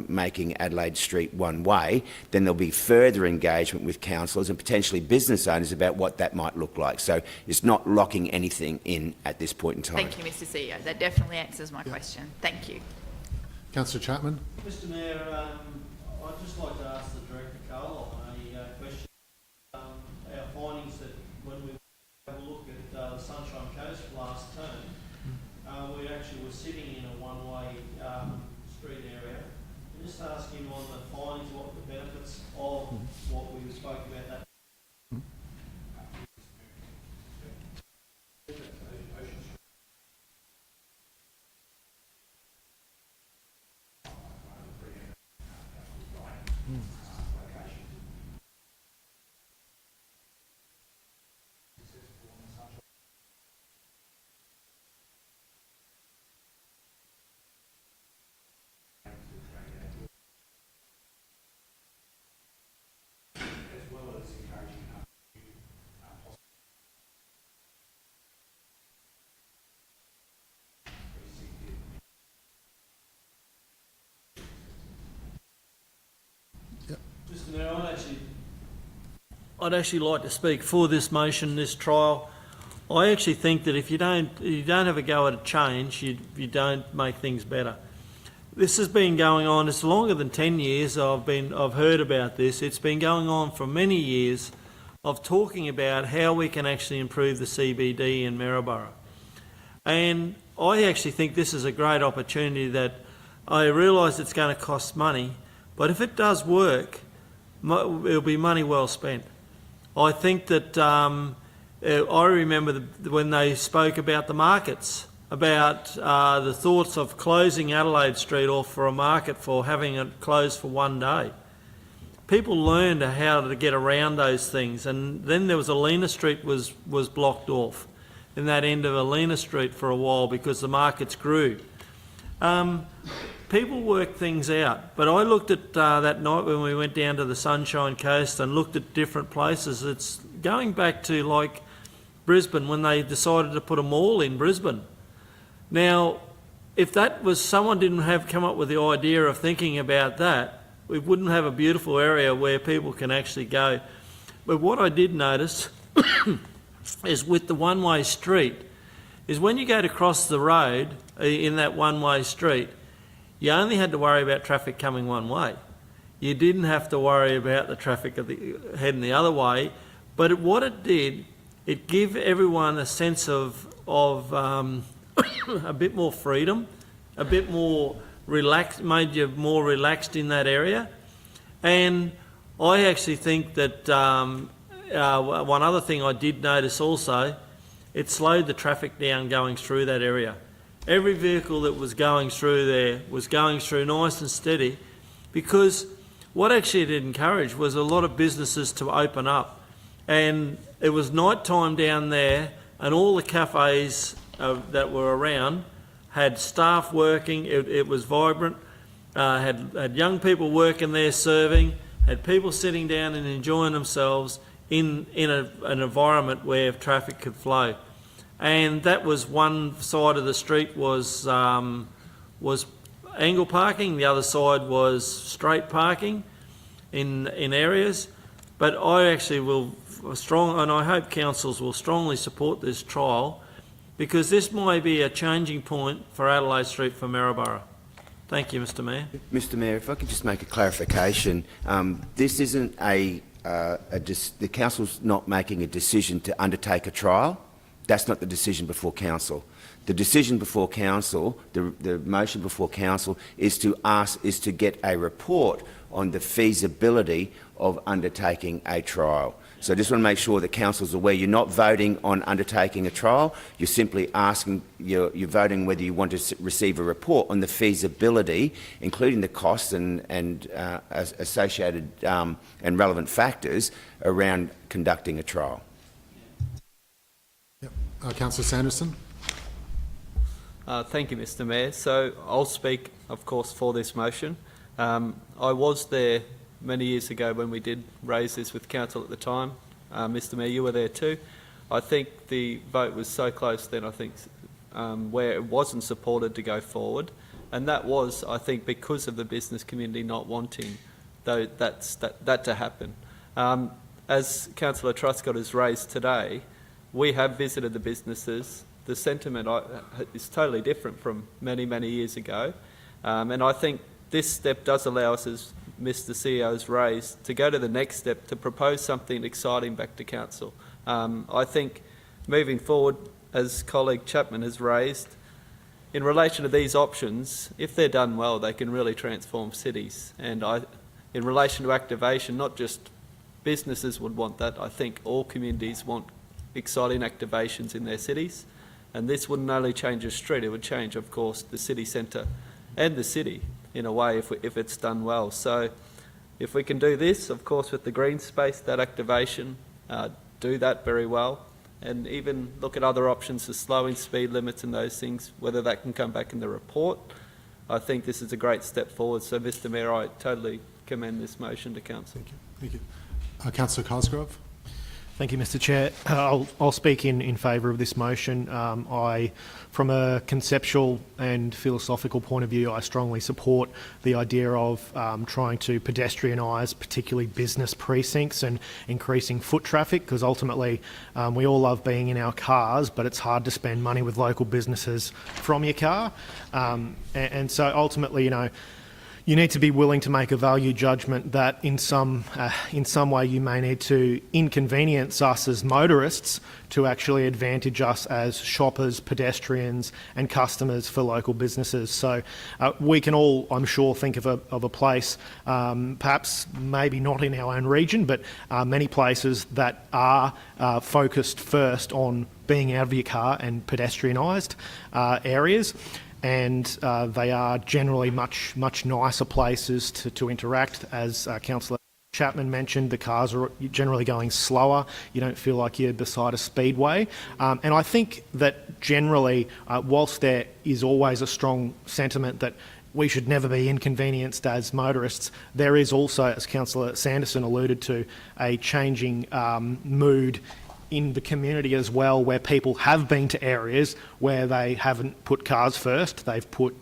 making Adelaide Street one-way, then there'll be further engagement with councillors and potentially business owners about what that might look like. So it's not locking anything in at this point in time. Thank you, Mr CEO. That definitely answers my question. Thank you. Councillor Chapman? Mr Mayor, I'd just like to ask the Director Carl a question. Our findings that when we have a look at the Sunshine Coast last term, we actually were sitting in a one-way street area. And just ask him on the findings what the benefits of what we spoke about that. Mr Mayor, I'd actually like to speak for this motion, this trial. I actually think that if you don't have a go at a change, you don't make things better. This has been going on, it's longer than 10 years I've heard about this. It's been going on for many years of talking about how we can actually improve the CBD in Maryborough. And I actually think this is a great opportunity that I realise it's going to cost money, but if it does work, it'll be money well spent. I think that I remember when they spoke about the markets, about the thoughts of closing Adelaide Street off for a market, for having it closed for one day. People learned how to get around those things, and then there was Alina Street was blocked off in that end of Alina Street for a while because the markets grew. People work things out, but I looked at that night when we went down to the Sunshine Coast and looked at different places. It's going back to like Brisbane when they decided to put a mall in Brisbane. Now, if that was someone didn't have come up with the idea of thinking about that, we wouldn't have a beautiful area where people can actually go. But what I did notice is with the one-way street, is when you go to cross the road in that one-way street, you only had to worry about traffic coming one way. You didn't have to worry about the traffic heading the other way. But what it did, it gave everyone a sense of a bit more freedom, a bit more relaxed, made you more relaxed in that area. And I actually think that one other thing I did notice also, it slowed the traffic down going through that area. Every vehicle that was going through there was going through nice and steady, because what actually it encouraged was a lot of businesses to open up. And it was night time down there, and all the cafes that were around had staff working. It was vibrant, had young people working there serving, had people sitting down and enjoying themselves in an environment where traffic could flow. And that was one side of the street was angle parking, the other side was straight parking in areas. But I actually will and I hope councils will strongly support this trial, because this might be a changing point for Adelaide Street for Maryborough. Thank you, Mr Mayor. Mr Mayor, if I could just make a clarification. This isn't the council's not making a decision to undertake a trial. That's not the decision before council. The decision before council, the motion before council, is to get a report on the feasibility of undertaking a trial. So I just want to make sure that council's aware you're not voting on undertaking a trial. You're simply asking, you're voting whether you want to receive a report on the feasibility, including the costs and associated and relevant factors around conducting a trial. Yep. Councillor Sanderson. Thank you, Mr Mayor. So I'll speak, of course, for this motion. I was there many years ago when we did raise this with council at the time. Mr Mayor, you were there too. I think the vote was so close then, I think, where it wasn't supported to go forward, And that was, I think, because of the business community not wanting that to happen. As Councillor Truscott has raised today, we have visited the businesses. The sentiment is totally different from many, many years ago. And I think this step does allow us, as Mr CEO has raised, to go to the next step to propose something exciting back to Council. I think moving forward, as colleague Chapman has raised, in relation to these options, if they're done well, they can really transform cities. And in relation to activation, not just businesses would want that, I think all communities want exciting activations in their cities. And this wouldn't only change a street, it would change, of course, the city centre and the city in a way if it's done well. So if we can do this, of course, with the green space, that activation, do that very well, and even look at other options for slowing speed limits and those things, whether that can come back in the report. I think this is a great step forward. So, Mr Mayor, I totally commend this motion to Council. Thank you. Councillor Cosgrove. Thank you, Mr Chair. I'll speak in favour of this motion. From a conceptual and philosophical point of view, I strongly support the idea of trying to pedestrianise particularly business precincts and increasing foot traffic, because ultimately we all love being in our cars, but it's hard to spend money with local businesses from your car. And so ultimately, you need to be willing to make a value judgment that in some way you may need to inconvenience us as motorists to actually advantage us as shoppers, pedestrians and customers for local businesses. So we can all, I'm sure, think of a place, perhaps maybe not in our own region, but many places that are focused first on being out of your car and pedestrianised areas. And they are generally much nicer places to interact. As Councillor Chapman mentioned, the cars are generally going slower. You don't feel like you're beside a speedway. And I think that generally, whilst there is always a strong sentiment that we should never be inconvenienced as motorists, there is also, as Councillor Sanderson alluded to, a changing mood in the community as well, where people have been to areas where they haven't put cars first, they've put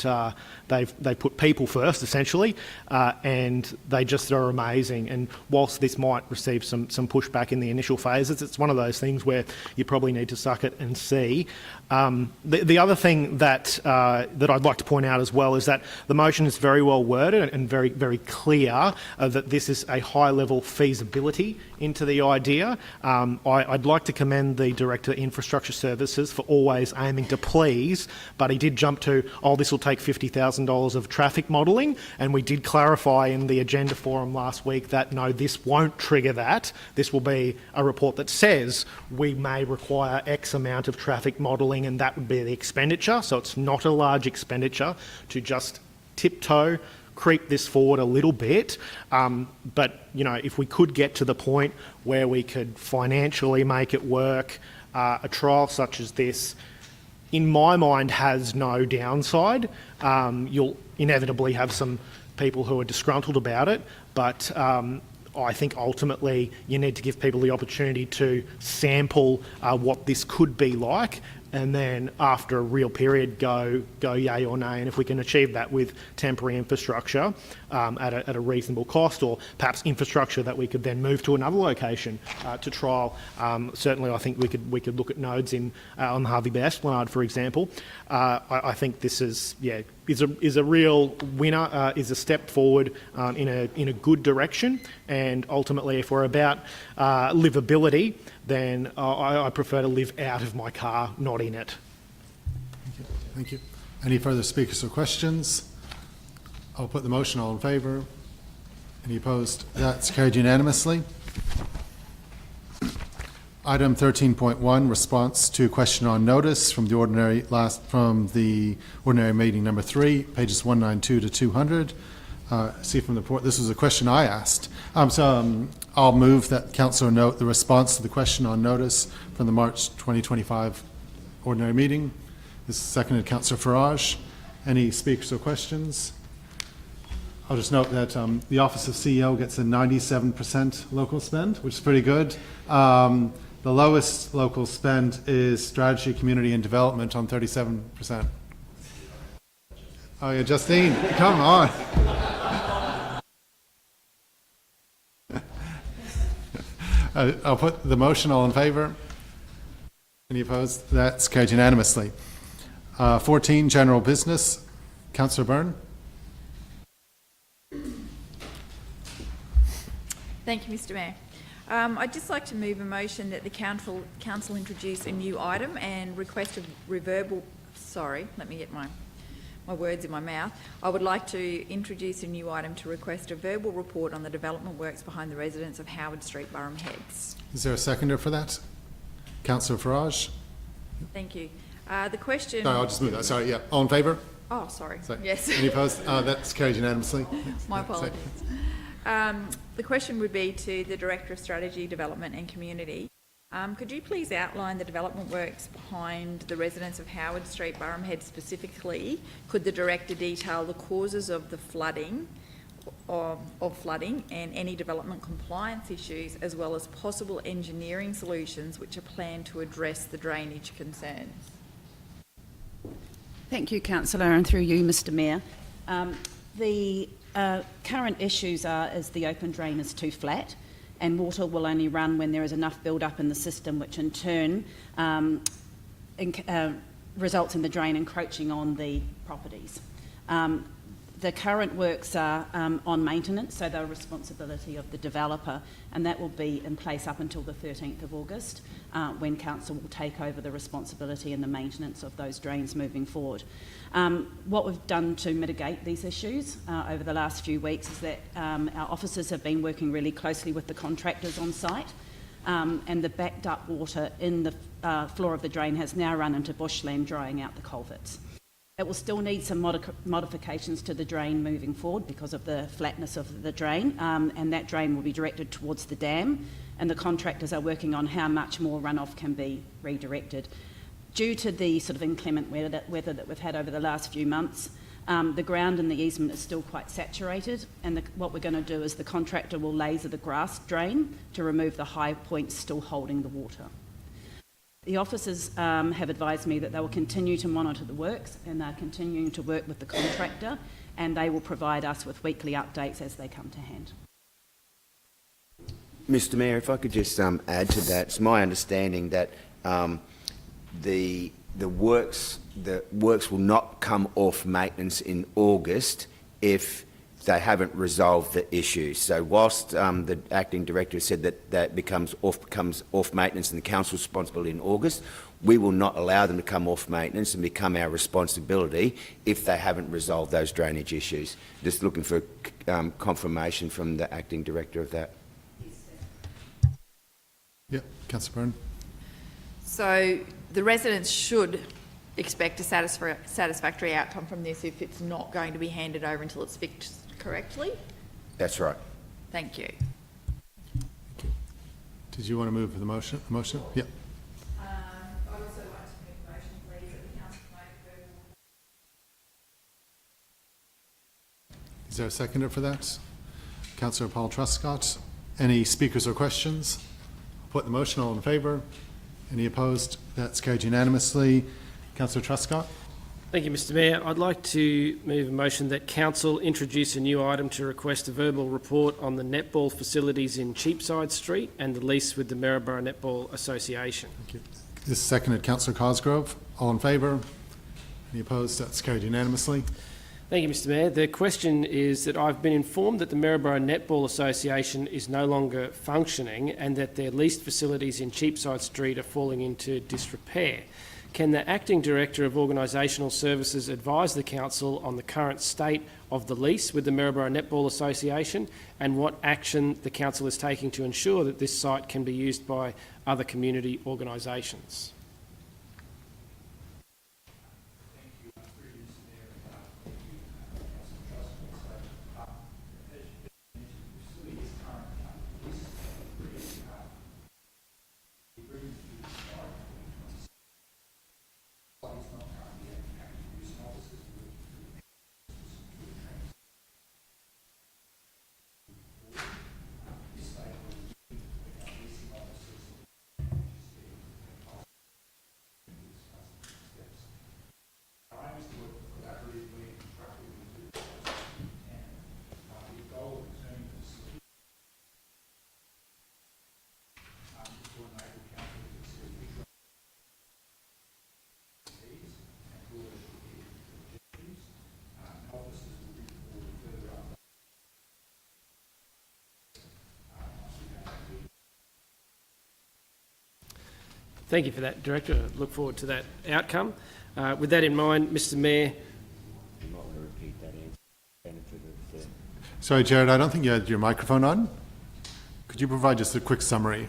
people first essentially, and they just are amazing. And whilst this might receive some pushback in the initial phases, it's one of those things where you probably need to suck it and see. The other thing that I'd like to point out as well is that the motion is very well worded and very, very clear that this is a high level feasibility into the idea. I'd like to commend the Director of Infrastructure Services for always aiming to please, but he did jump to, this will take $50,000 of traffic modelling, and we did clarify in the agenda forum last week that no, this won't trigger that. This will be a report that says we may require X amount of traffic modelling, and that would be the expenditure. So it's not a large expenditure to just tiptoe, creep this forward a little bit, but if we could get to the point where we could financially make it work, a trial such as this, in my mind, has no downside. You'll inevitably have some people who are disgruntled about it, but I think ultimately you need to give people the opportunity to sample what this could be like, and then after a real period go yay or nay. And if we can achieve that with temporary infrastructure at a reasonable cost, or perhaps infrastructure that we could then move to another location to trial, certainly I think we could look at nodes on Harvey Bay Esplanade, for example. I think this is a real winner, is a step forward in a good direction. And ultimately, if we're about livability, then I prefer to live out of my car, not in it. Thank you. Any further speakers or questions? I'll put the motion. All in favour? Any opposed? That's carried unanimously. Item 13.1, response to question on notice from the ordinary meeting number 3, pages 192 to 200. See from the report, this was a question I asked. I'll move that Councillor note the response to the question on notice from the March 2025 ordinary meeting. This is seconded Councillor Farage. Any speakers or questions? I'll just note that the Office of CEO gets a 97% local spend, which is pretty good. The lowest local spend is Strategy, Community and Development on 37%. Oh, yeah, Justine, come on. I'll put the motion. All in favour? Any opposed? That's carried unanimously. 14, general business. Councillor Byrne. Thank you, Mr Mayor. I'd just like to move a motion that the council introduce a new item and request a reverbal, sorry, let me get my words in my mouth. I would like to introduce a new item to request a verbal report on the development works behind the residence of Howard Street, Burham Heads. Is there a seconder for that? Councillor Farage. Thank you. The question... Sorry, I'll just move that. Sorry, yeah. All in favour? Oh, sorry. Sorry. Yes. Any opposed? That's carried unanimously. My apologies. The question would be to the Director of Strategy, Development and Community. Could you please outline the development works behind the residents of Howard Street, Burham Head specifically? Could the Director detail the causes of the flooding, of flooding and any development compliance issues, as well as possible engineering solutions which are planned to address the drainage concerns? Thank you, Councillor, and through you, Mr Mayor. The current issues is the open drain is too flat, and water will only run when there is enough build-up in the system, which in turn results in the drain encroaching on the properties. The current works are on maintenance, so they're a responsibility of the developer, and that will be in place up until the 13th of August, when Council will take over the responsibility and the maintenance of those drains moving forward. What we've done to mitigate these issues over the last few weeks is that our officers have been working really closely with the contractors on site, and the backed up water in the floor of the drain has now run into bushland, drying out the culverts. It will still need some modifications to the drain moving forward because of the flatness of the drain, and that drain will be directed towards the dam, and the contractors are working on how much more runoff can be redirected. Due to the sort of inclement weather that we've had over the last few months, the ground in the easement is still quite saturated, and what we're going to do is the contractor will laser the grass drain to remove the high points still holding the water. The officers have advised me that they will continue to monitor the works, and they're continuing to work with the contractor, and they will provide us with weekly updates as they come to hand. Mr Mayor, if I could just add to that, it's my understanding that the works will not come off maintenance in August if they haven't resolved the issue. So whilst the acting director said that becomes off maintenance and the council's responsibility in August, we will not allow them to come off maintenance and become our responsibility if they haven't resolved those drainage issues. Just looking for confirmation from the acting director of that. Yep, Councillor Byrne. So the residents should expect a satisfactory outcome from this if it's not going to be handed over until it's fixed correctly? That's right. Thank you. Did you want to move the motion? Yep. I'd also like to make a motion, please, that the council make verbal. Is there a seconder for that? Councillor Paul Truscott. Any speakers or questions? Put the motion. All in favour? Any opposed? That's carried unanimously. Councillor Truscott. Thank you, Mr Mayor. I'd like to move a motion that Council introduce a new item to request a verbal report on the netball facilities in Cheapside Street and the lease with the Maryborough Netball Association. Thank you. This is seconded. Councillor Cosgrove. All in favour? Any opposed? That's carried unanimously. Thank you, Mr Mayor. The question is that I've been informed that the Maryborough Netball Association is no longer functioning and that their leased facilities in Cheapside Street are falling into disrepair. Can the Acting Director of Organisational Services advise the Council on the current state of the lease with the Maryborough Netball Association and what action the Council is taking to ensure that this site can be used by other community organisations? Thank you for that, Director. I look forward to that outcome. With that in mind, Mr Mayor. You might want to repeat that answer. Benefit of the... Sorry, Jared, I don't think you had your microphone on. Could you provide just a quick summary?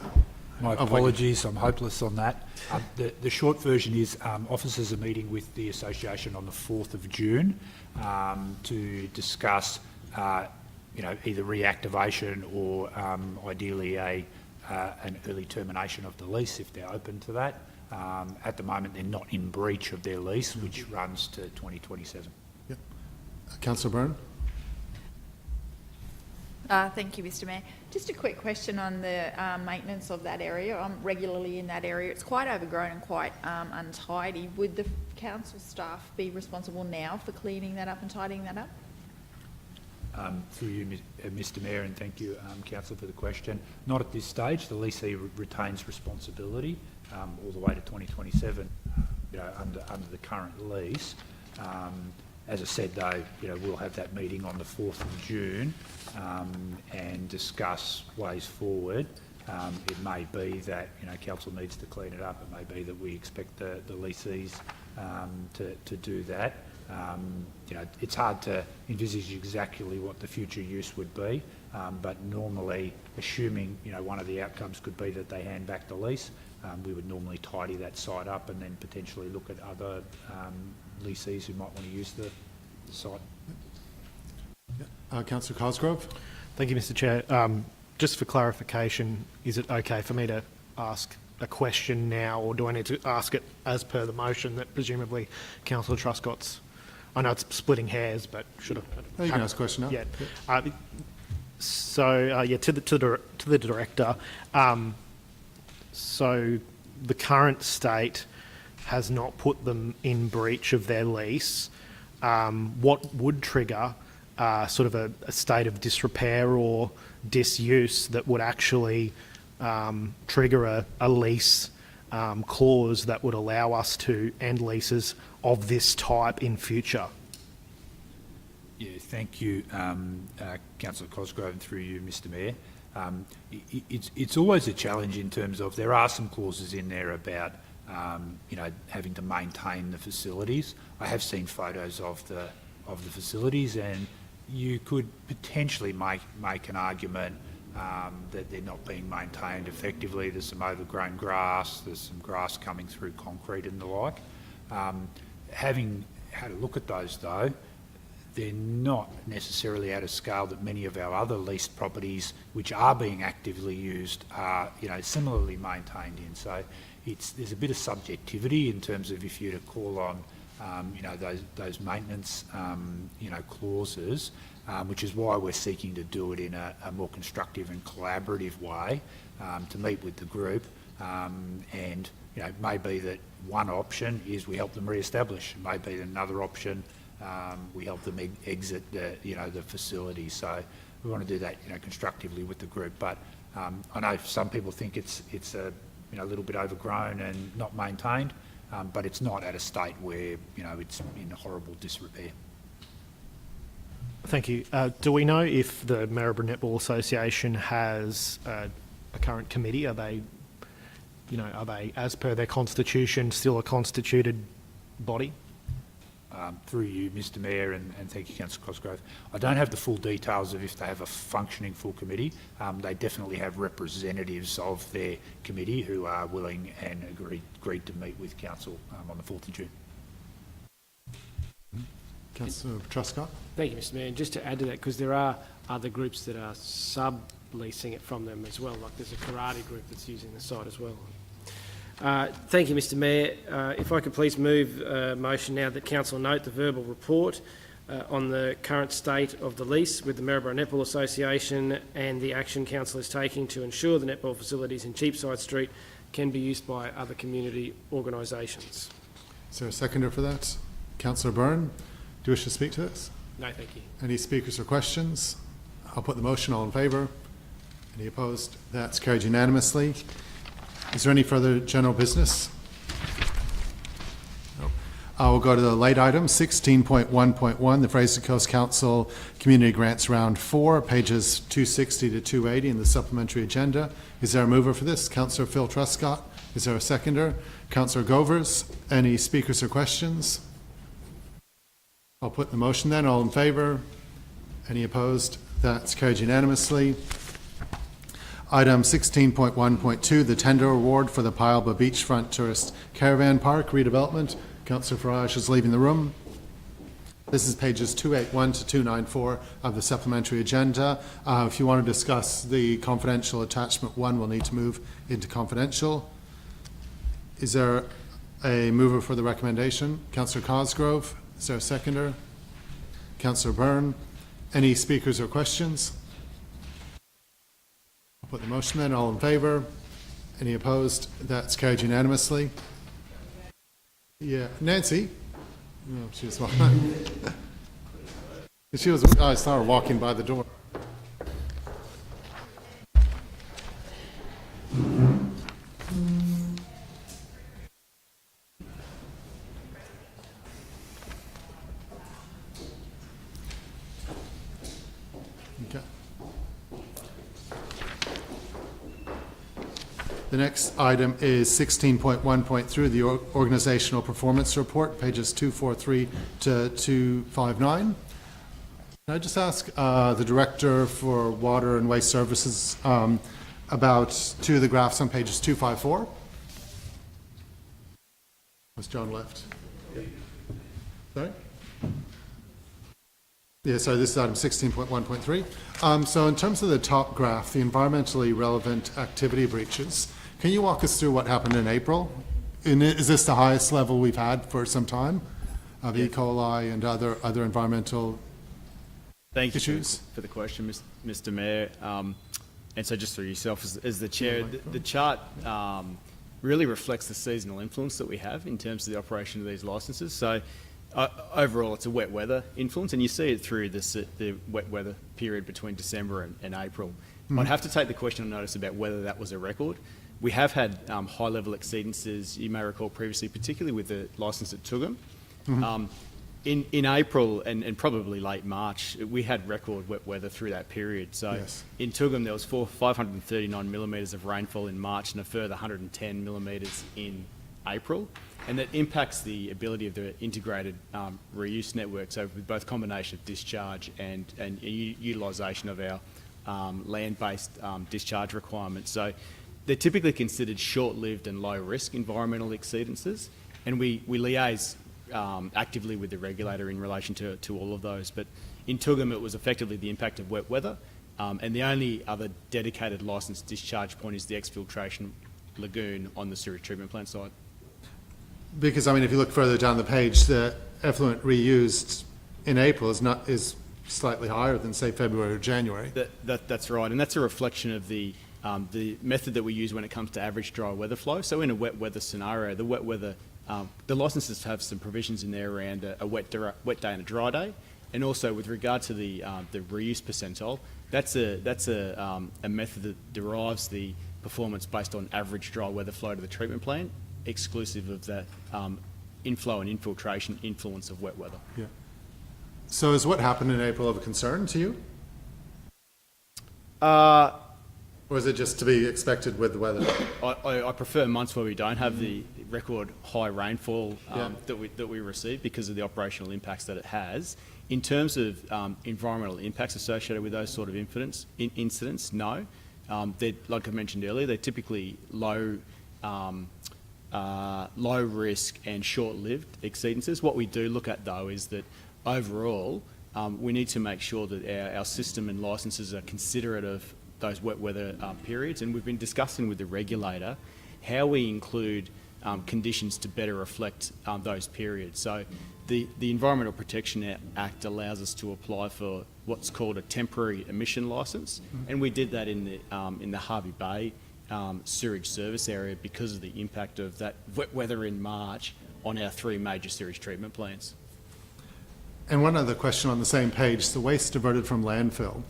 My apologies, I'm hopeless on that. The short version is officers are meeting with the association on the 4th of June to discuss either reactivation or ideally an early termination of the lease if they're open to that. At the moment, they're not in breach of their lease, which runs to 2027. Yeah. Councillor Byrne? Thank you, Mr Mayor. Just a quick question on the maintenance of that area. I'm regularly in that area. It's quite overgrown and quite untidy. Would the council staff be responsible now for cleaning that up and tidying that up? Through you, Mr Mayor, and thank you, Councillor, for the question. Not at this stage. The lessee retains responsibility all the way to 2027 under the current lease. As I said, though, we'll have that meeting on the 4th of June and discuss ways forward. It may be that council needs to clean it up. It may be that we expect the lessees to do that. It's hard to envisage exactly what the future use would be, but normally, assuming one of the outcomes could be that they hand back the lease, we would normally tidy that site up and then potentially look at other lessees who might want to use the site. Councillor Cosgrove? Thank you, Mr Chair. Just for clarification, is it okay for me to ask a question now, or do I need to ask it as per the motion that presumably Councillor Truscott's... I know it's splitting hairs, but should have... Oh, you can ask a question now. Yeah. To the Director, so the current state has not put them in breach of their lease. What would trigger sort of a state of disrepair or disuse that would actually trigger a lease clause that would allow us to end leases of this type in future? Yeah, thank you, Councillor Cosgrove, and through you, Mr Mayor. It's always a challenge in terms of there are some clauses in there about having to maintain the facilities. I have seen photos of the facilities, and you could potentially make an argument that they're not being maintained effectively. There's some overgrown grass, there's some grass coming through concrete and the like. Having had a look at those though, they're not necessarily at a scale that many of our other leased properties which are being actively used are similarly maintained in. So there's a bit of subjectivity in terms of if you were to call on those maintenance clauses, which is why we're seeking to do it in a more constructive and collaborative way to meet with the group. And it may be that one option is we help them re-establish. It may be another option we help them exit the facility. So we want to do that constructively with the group. But I know some people think it's a little bit overgrown and not maintained, but it's not at a state where it's in horrible disrepair. Thank you. Do we know if the Maryborough Netball Association has a current committee? Are they, as per their constitution, still a constituted body? Through you, Mr Mayor, and thank you, Councillor Cosgrove. I don't have the full details of if they have a functioning full committee. They definitely have representatives of their committee who are willing and agreed to meet with Council on the 4th of June. Councillor Truscott? Thank you, Mr Mayor. And just to add to that, because there are other groups that are subleasing it from them as well, like there's a karate group that's using the site as well. Thank you, Mr Mayor. If I could please move a motion now that Council note the verbal report on the current state of the lease with the Maryborough Netball Association and the action Council is taking to ensure the netball facilities in Cheapside Street can be used by other community organisations. Is there a seconder for that? Councillor Byrne, do you wish to speak to this? No, thank you. Any speakers or questions? I'll put the motion. All in favour? Any opposed? That's carried unanimously. Is there any further general business? No. We'll go to the late item, 16.1.1, the Fraser Coast Council Community Grants Round 4, pages 260 to 280 in the supplementary agenda. Is there a mover for this? Councillor Phil Truscott. Is there a seconder? Councillor Govers. Any speakers or questions? I'll put the motion then. All in favour? Any opposed? That's carried unanimously. Item 16.1.2, the tender award for the Pyalba Beachfront Tourist Caravan Park redevelopment. Councillor Farage is leaving the room. This is pages 281 to 294 of the supplementary agenda. If you want to discuss the confidential attachment 1, we'll need to move into confidential. Is there a mover for the recommendation? Councillor Cosgrove. Is there a seconder? Councillor Byrne. Any speakers or questions? I'll put the motion then. All in favour? Any opposed? That's carried unanimously. Yeah, Nancy? No, she was walking. I saw her walking by the door. Okay. The next item is 16.1.3, the Organizational Performance Report, pages 243 to 259. Can I just ask the Director for Water and Waste Services about two of the graphs on pages 254? Was John left? Sorry? Yeah, sorry, this is item 16.1.3. So in terms of the top graph, the environmentally relevant activity breaches, can you walk us through what happened in April? Is this the highest level we've had for some time of E. coli and other environmental Thank issues? you for the question, Mr. Mayor. And so just for yourself as the chair, the chart really reflects the seasonal influence that we have in terms of the operation of these licences. So overall, it's a wet weather influence, and you see it through the wet weather period between December and April. I'd have to take the question on notice about whether that was a record. We have had high-level exceedances, you may recall previously, particularly with the licence at Tugum. In April and probably late March, we had record wet weather through that period. So Yes. in Tugum, there was 539 millimetres of rainfall in March and a further 110 millimetres in April. And that impacts the ability of the integrated reuse network, so with both combination of discharge and utilisation of our land-based discharge requirements. So they're typically considered short-lived and low-risk environmental exceedances, and we liaise actively with the regulator in relation to all of those. But in Tugum, it was effectively the impact of wet weather, and the only other dedicated licensed discharge point is the exfiltration lagoon on the sewage treatment plant site. Because, I mean, if you look further down the page, the effluent reused in April is slightly higher than, say, February or January. That's right, and that's a reflection of the method that we use when it comes to average dry weather flow. So in a wet weather scenario, the wet weather, the licences have some provisions in there around a wet day and a dry day, and also with regard to the reuse percentile, that's a method that derives the performance based on average dry weather flow to the treatment plant, exclusive of the inflow and infiltration influence of wet weather. Yeah. So is what happened in April of a concern to you? Or is it just to be expected with the weather? I prefer months where we don't have the record high rainfall that we receive because of the operational impacts that it has. In terms of environmental impacts associated with those sort of incidents, no. Like I mentioned earlier, they're typically low risk and short-lived exceedances. What we do look at, though, is that overall we need to make sure that our system and licences are considerate of those wet weather periods, and we've been discussing with the regulator how we include conditions to better reflect those periods. So the Environmental Protection Act allows us to apply for what's called a temporary emission licence, and we did that in the Harvey Bay sewage service area because of the impact of that wet weather in March on our 3 major sewage treatment plants. And one other question on the same page, the waste diverted from landfill.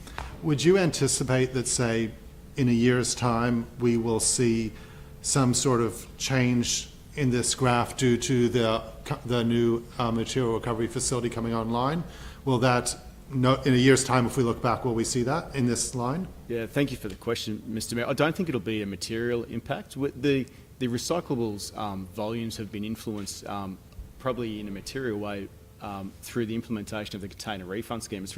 Would you anticipate that, say, in a year's time, we will see some sort of change in this graph due to the new material recovery facility coming online. Will that, in a year's time, if we look back, will we see that in this line? Yeah, thank you for the question, Mr. Mayor. I don't think it'll be a material impact. The recyclables volumes have been influenced probably in a material way through the implementation of the container refund scheme. It's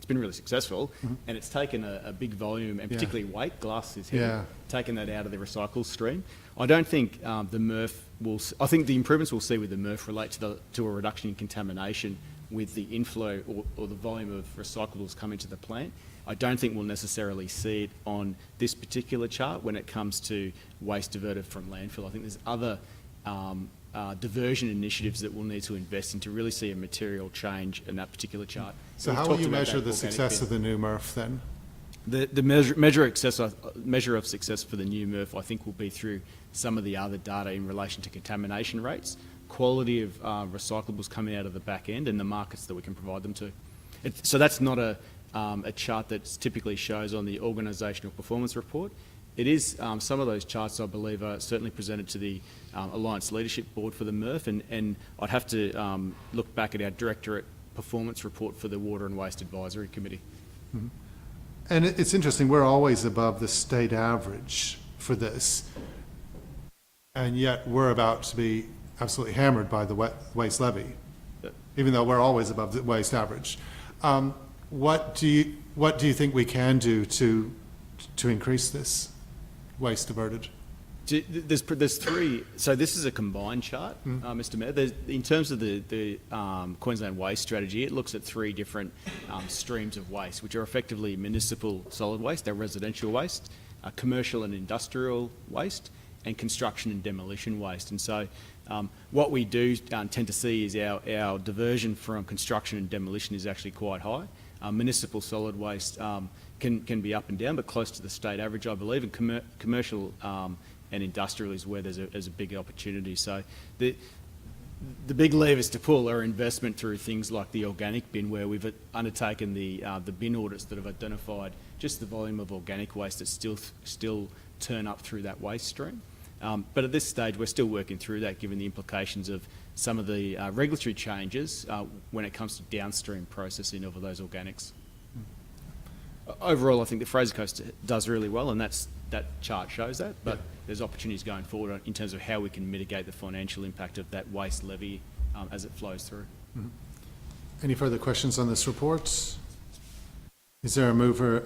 been really successful, and it's taken a big volume, and particularly weight, glass is heavy, taken that out of the recycle stream. I don't think the MRF will. I think the improvements we'll see with the MRF relate to a reduction in contamination with the inflow or the volume of recyclables coming to the plant. I don't think we'll necessarily see it on this particular chart when it comes to waste diverted from landfill. I think there's other diversion initiatives that we'll need to invest in to really see a material change in that particular chart. So how will you measure the success of the new MRF then? The measure of success for the new MRF, I think, will be through some of the other data in relation to contamination rates, quality of recyclables coming out of the back end, and the markets that we can provide them to. So that's not a chart that typically shows on the organisational performance report. It is, some of those charts, I believe, are certainly presented to the Alliance Leadership Board for the MRF, and I'd have to look back at our Directorate Performance Report for the Water and Waste Advisory Committee. Mm-hmm. And it's interesting, we're always above the state average for this, and yet we're about to be absolutely hammered by the waste levy, even though we're always above the waste average. What do you think we can do to increase this waste diverted? There's three. So this is a combined chart, Mr. Mayor. In terms of the Queensland Waste Strategy, it looks at three different streams of waste, which are effectively municipal solid waste, our residential waste, commercial and industrial waste, and construction and demolition waste. And so what we do tend to see is our diversion from construction and demolition is actually quite high. Municipal solid waste can be up and down, but close to the state average, I believe, and commercial and industrial is where there's a big opportunity. So the big levers to pull are investment through things like the organic bin, where we've undertaken the bin audits that have identified just the volume of organic waste that still turn up through that waste stream. But at this stage, we're still working through that, given the implications of some of the regulatory changes when it comes to downstream processing of those organics. Overall, I think the Fraser Coast does really well, and that chart shows that, but there's opportunities going forward in terms of how we can mitigate the financial impact of that waste levy as it flows through. Mm-hmm. Any further questions on this report? Is there a mover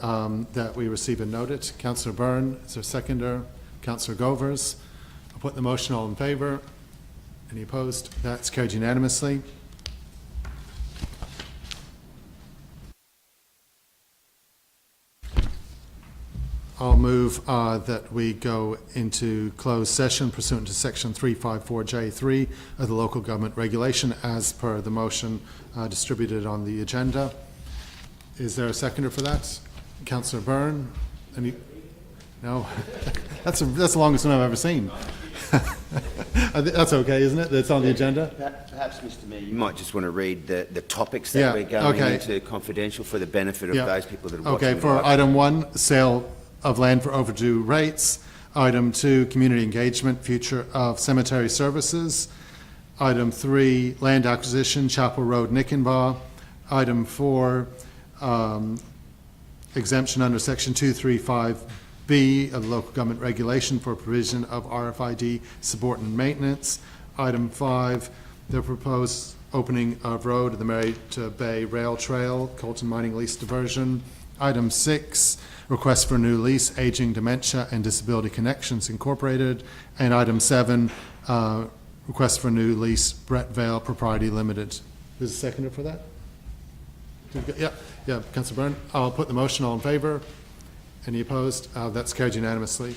that we receive and note it? Councillor Byrne, is there a seconder? Councillor Govers. I'll put the motion. All in favour? Any opposed? That's carried unanimously. I'll move that we go into closed session pursuant to section 354J3 of the local government regulation as per the motion distributed on the agenda. Is there a seconder for that? Councillor Byrne? Any? No? That's the longest one I've ever seen. That's okay, isn't it? That's on the agenda? Perhaps, Mr. Mayor, you might just want to read the topics that we're going into confidential for the benefit of those people that are watching. Okay, for item 1, sale of land for overdue rates. Item 2, community engagement, future of cemetery services. Item 3, land acquisition, Chapel Road, Nickenbaugh. Item 4, exemption under section 235B of the local government regulation for provision of RFID subordinate maintenance. Item 5, the proposed opening of road of the Merritt Bay Rail Trail, Colton Mining lease diversion. Item 6, request for new lease, Aging, Dementia, and Disability Connections Incorporated. And item 7, request for new lease, Brett Vale Propriety Limited. Is a seconder for that? Yeah, Councillor Byrne. I'll put the motion. All in favour? Any opposed? That's carried unanimously.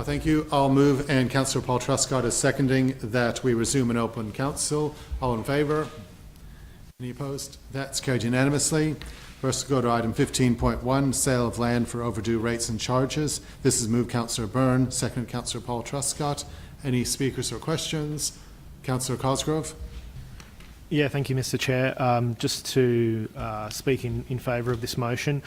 Thank you. I'll move, and Councillor Paul Truscott is seconding that we resume an open council. All in favour? Any opposed? That's carried unanimously. First, go to item 15.1, sale of land for overdue rates and charges. This is moved Councillor Byrne, seconded Councillor Paul Truscott. Any speakers or questions? Councillor Cosgrove? Yeah, thank you, Mr. Chair. Just to speak in favour of this motion,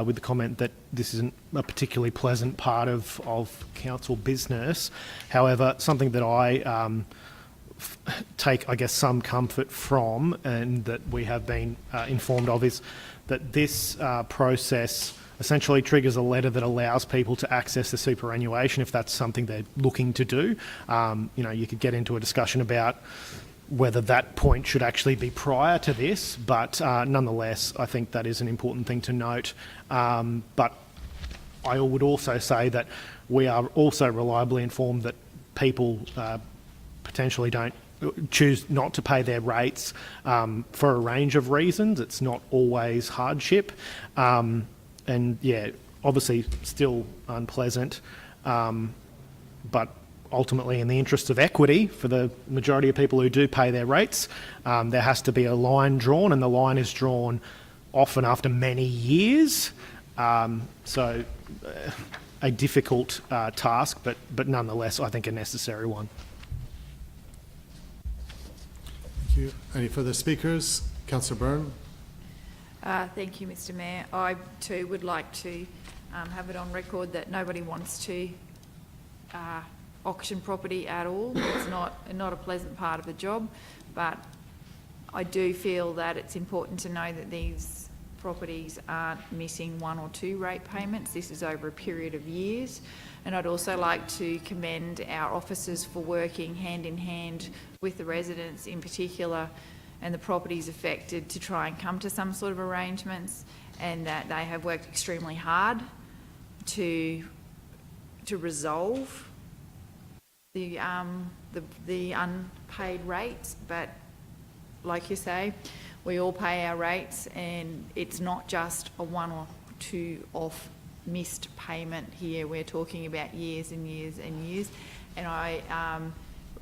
with the comment that this isn't a particularly pleasant part of council business. However, something that I take, I guess, some comfort from, and that we have been informed of, is that this process essentially triggers a letter that allows people to access the superannuation if that's something they're looking to do. You could get into a discussion about whether that point should actually be prior to this, but nonetheless, I think that is an important thing to note. But I would also say that we are also reliably informed that people potentially don't choose not to pay their rates for a range of reasons. It's not always hardship. And yeah, obviously still unpleasant, but ultimately in the interest of equity for the majority of people who do pay their rates, there has to be a line drawn, and the line is drawn often after many years. So a difficult task, but nonetheless, I think a necessary one. Thank you. Any further speakers? Councillor Byrne? Thank you, Mr. Mayor. I too would like to have it on record that nobody wants to auction property at all. It's not a pleasant part of the job, but I do feel that it's important to know that these properties aren't missing one or two rate payments. This is over a period of years. And I'd also like to commend our officers for working hand in hand with the residents in particular and the properties affected to try and come to some sort of arrangements, and that they have worked extremely hard to resolve the unpaid rates. But like you say, we all pay our rates, and it's not just a one or two off missed payment here. We're talking about years and years and years. And I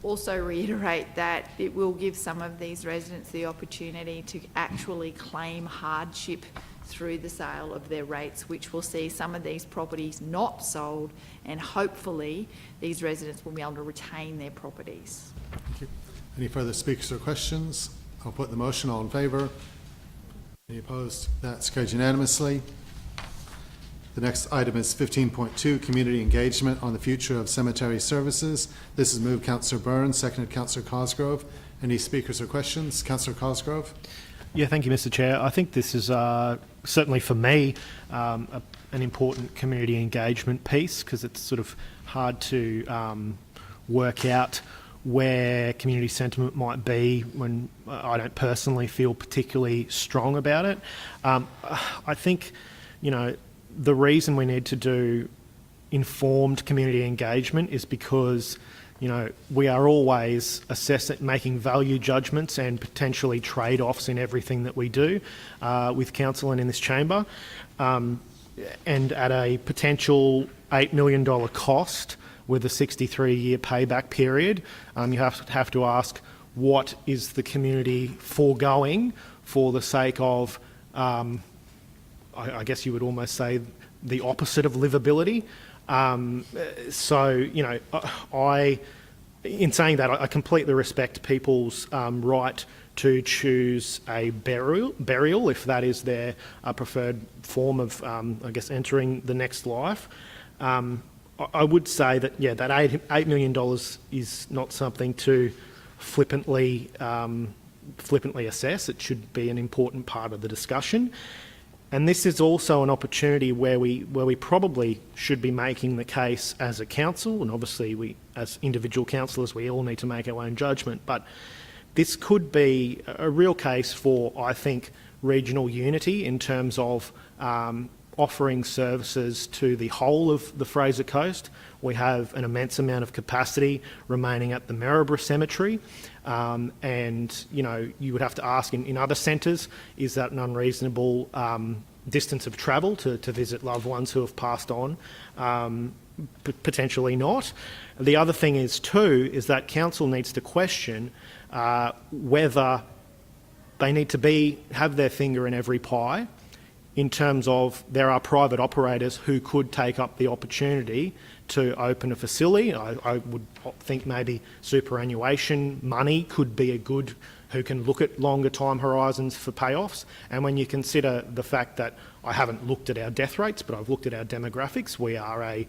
also reiterate that it will give some of these residents the opportunity to actually claim hardship through the sale of their rates, which will see some of these properties not sold, and hopefully these residents will be able to retain their properties. Thank you. Any further speakers or questions? I'll put the motion. All in favour? Any opposed? That's carried unanimously. The next item is 15.2, community engagement on the future of cemetery services. This is moved Councillor Byrne, seconded Councillor Cosgrove. Any speakers or questions? Councillor Cosgrove? Yeah, thank you, Mr. Chair. I think this is certainly for me an important community engagement piece, because it's sort of hard to work out where community sentiment might be when I don't personally feel particularly strong about it. I think, the reason we need to do informed community engagement is because, we are always making value judgments and potentially trade-offs in everything that we do with council and in this chamber. And at a potential $8 million cost with a 63-year payback period, you have to ask, what is the community foregoing for the sake of I guess you would almost say the opposite of livability. In saying that, I completely respect people's right to choose a burial if that is their preferred form of, entering the next life. I would say that, that $8 million is not something to flippantly assess. It should be an important part of the discussion. And this is also an opportunity where we probably should be making the case as a council, and obviously we, as individual councillors, we all need to make our own judgment, but this could be a real case for, I think, regional unity in terms of offering services to the whole of the Fraser Coast. We have an immense amount of capacity remaining at the Maryborough Cemetery, and you would have to ask in other centres, is that an unreasonable distance of travel to visit loved ones who have passed on, potentially not. The other thing is too, is that council needs to question whether they need to have their finger in every pie, in terms of there are private operators who could take up the opportunity to open a facility. I would think maybe superannuation money could be a good, who can look at longer time horizons for payoffs. And when you consider the fact that I haven't looked at our death rates, but I've looked at our demographics, we are a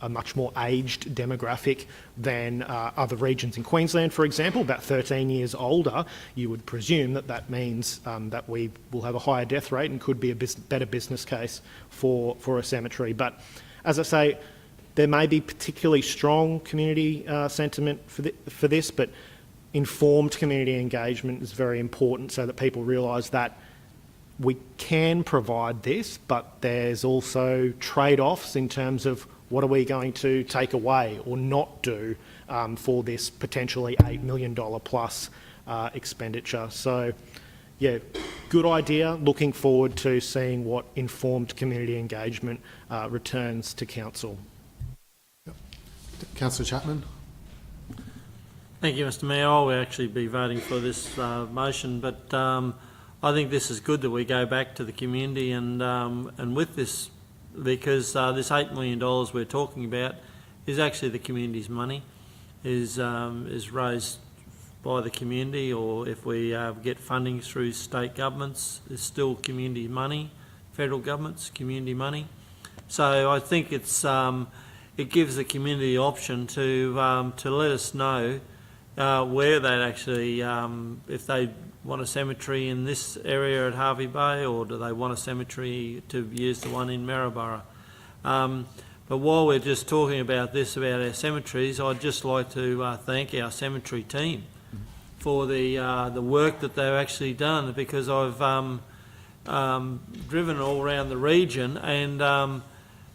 much more aged demographic than other regions in Queensland, for example, about 13 years older. You would presume that that means that we will have a higher death rate and could be a better business case for a cemetery. But as I say, there may be particularly strong community sentiment for this, but informed community engagement is very important so that people realise that we can provide this, but there's also trade-offs in terms of what are we going to take away or not do for this potentially $8 million plus expenditure. So, yeah, good idea. Looking forward to seeing what informed community engagement returns to council. Councillor Chapman. Thank you, Mr Mayor. I'll actually be voting for this motion, but I think this is good that we go back to the community and with this, because this $8 million we're talking about is actually the community's money, is raised by the community, or if we get funding through state governments, it's still community money, federal government's community money. So I think it's it gives the community the option to let us know where they'd actually, if they want a cemetery in this area at Harvey Bay, or do they want a cemetery to use the one in Maryborough. But while we're just talking about this, about our cemeteries, I'd just like to thank our cemetery team for the work that they've actually done, because I've driven all around the region, and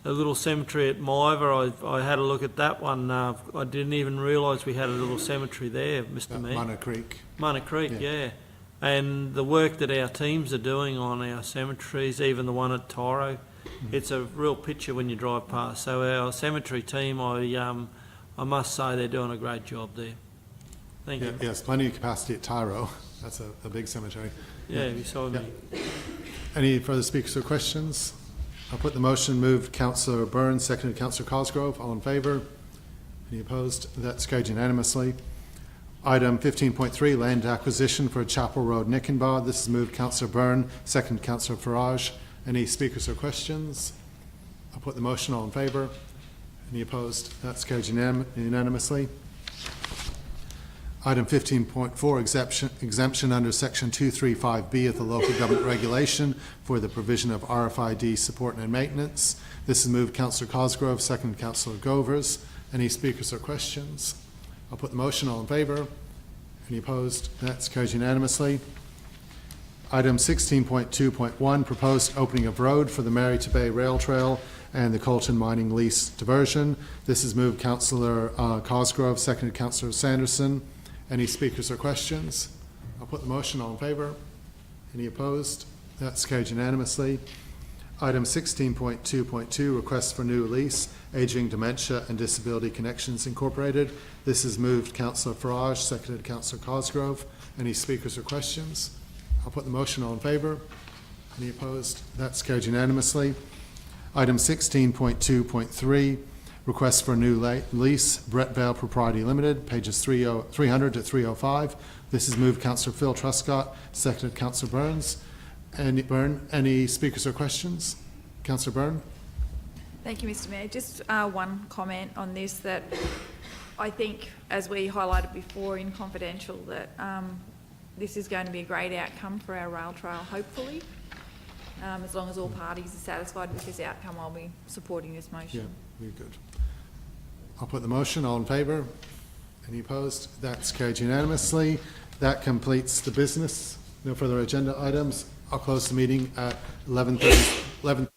a little cemetery at Miver, I had a look at that one. I didn't even realise we had a little cemetery there, Mr Mayor. Munna Creek. Munna Creek, yeah. And the work that our teams are doing on our cemeteries, even the one at Tyro, it's a real picture when you drive past. So our cemetery team, I must say they're doing a great job there. Thank you. Yes, plenty of capacity at Tyro. That's a big cemetery. Yeah, beside me. Any further speakers or questions? I'll put the motion. Moved Councillor Burns, seconded Councillor Cosgrove. All in favour? Any opposed? That's carried unanimously. Item 15.3, land acquisition for Chapel Road, Nickenbaugh. This is moved Councillor Byrne, second Councillor Farage. Any speakers or questions? I'll put the motion. All in favour? Any opposed? That's carried unanimously. Item 15.4, exemption under Section 235B of the Local Government Regulation for the provision of RFID support and maintenance. This is moved Councillor Cosgrove, second Councillor Govers. Any speakers or questions? I'll put the motion. All in favour? Any opposed? That's carried unanimously. Item 16.2.1, proposed opening of road for the Mary to Bay Rail Trail and the Colton Mining Lease diversion. This is moved Councillor Cosgrove, seconded Councillor Sanderson. Any speakers or questions? I'll put the motion. All in favour? Any opposed? That's carried unanimously. Item 16.2.2, request for new lease, Aging, Dementia and Disability Connections Incorporated. This is moved Councillor Farage, seconded Councillor Cosgrove. Any speakers or questions? I'll put the motion. All in favour? Any opposed? That's carried unanimously. Item 16.2.3, request for a new lease, Brett Vale Propriety Limited, pages 300 to 305. This is moved Councillor Phil Truscott, seconded Councillor Burns. Any speakers or questions? Councillor Byrne. Thank you, Mr Mayor. Just one comment on this, that I think, as we highlighted before in confidential, that this is going to be a great outcome for our rail trail, hopefully. As long as all parties are satisfied with this outcome, I'll be supporting this motion. Yeah, very good. I'll put the motion. All in favour? Any opposed? That's carried unanimously. That completes the business. No further agenda items. I'll close the meeting at 11:30.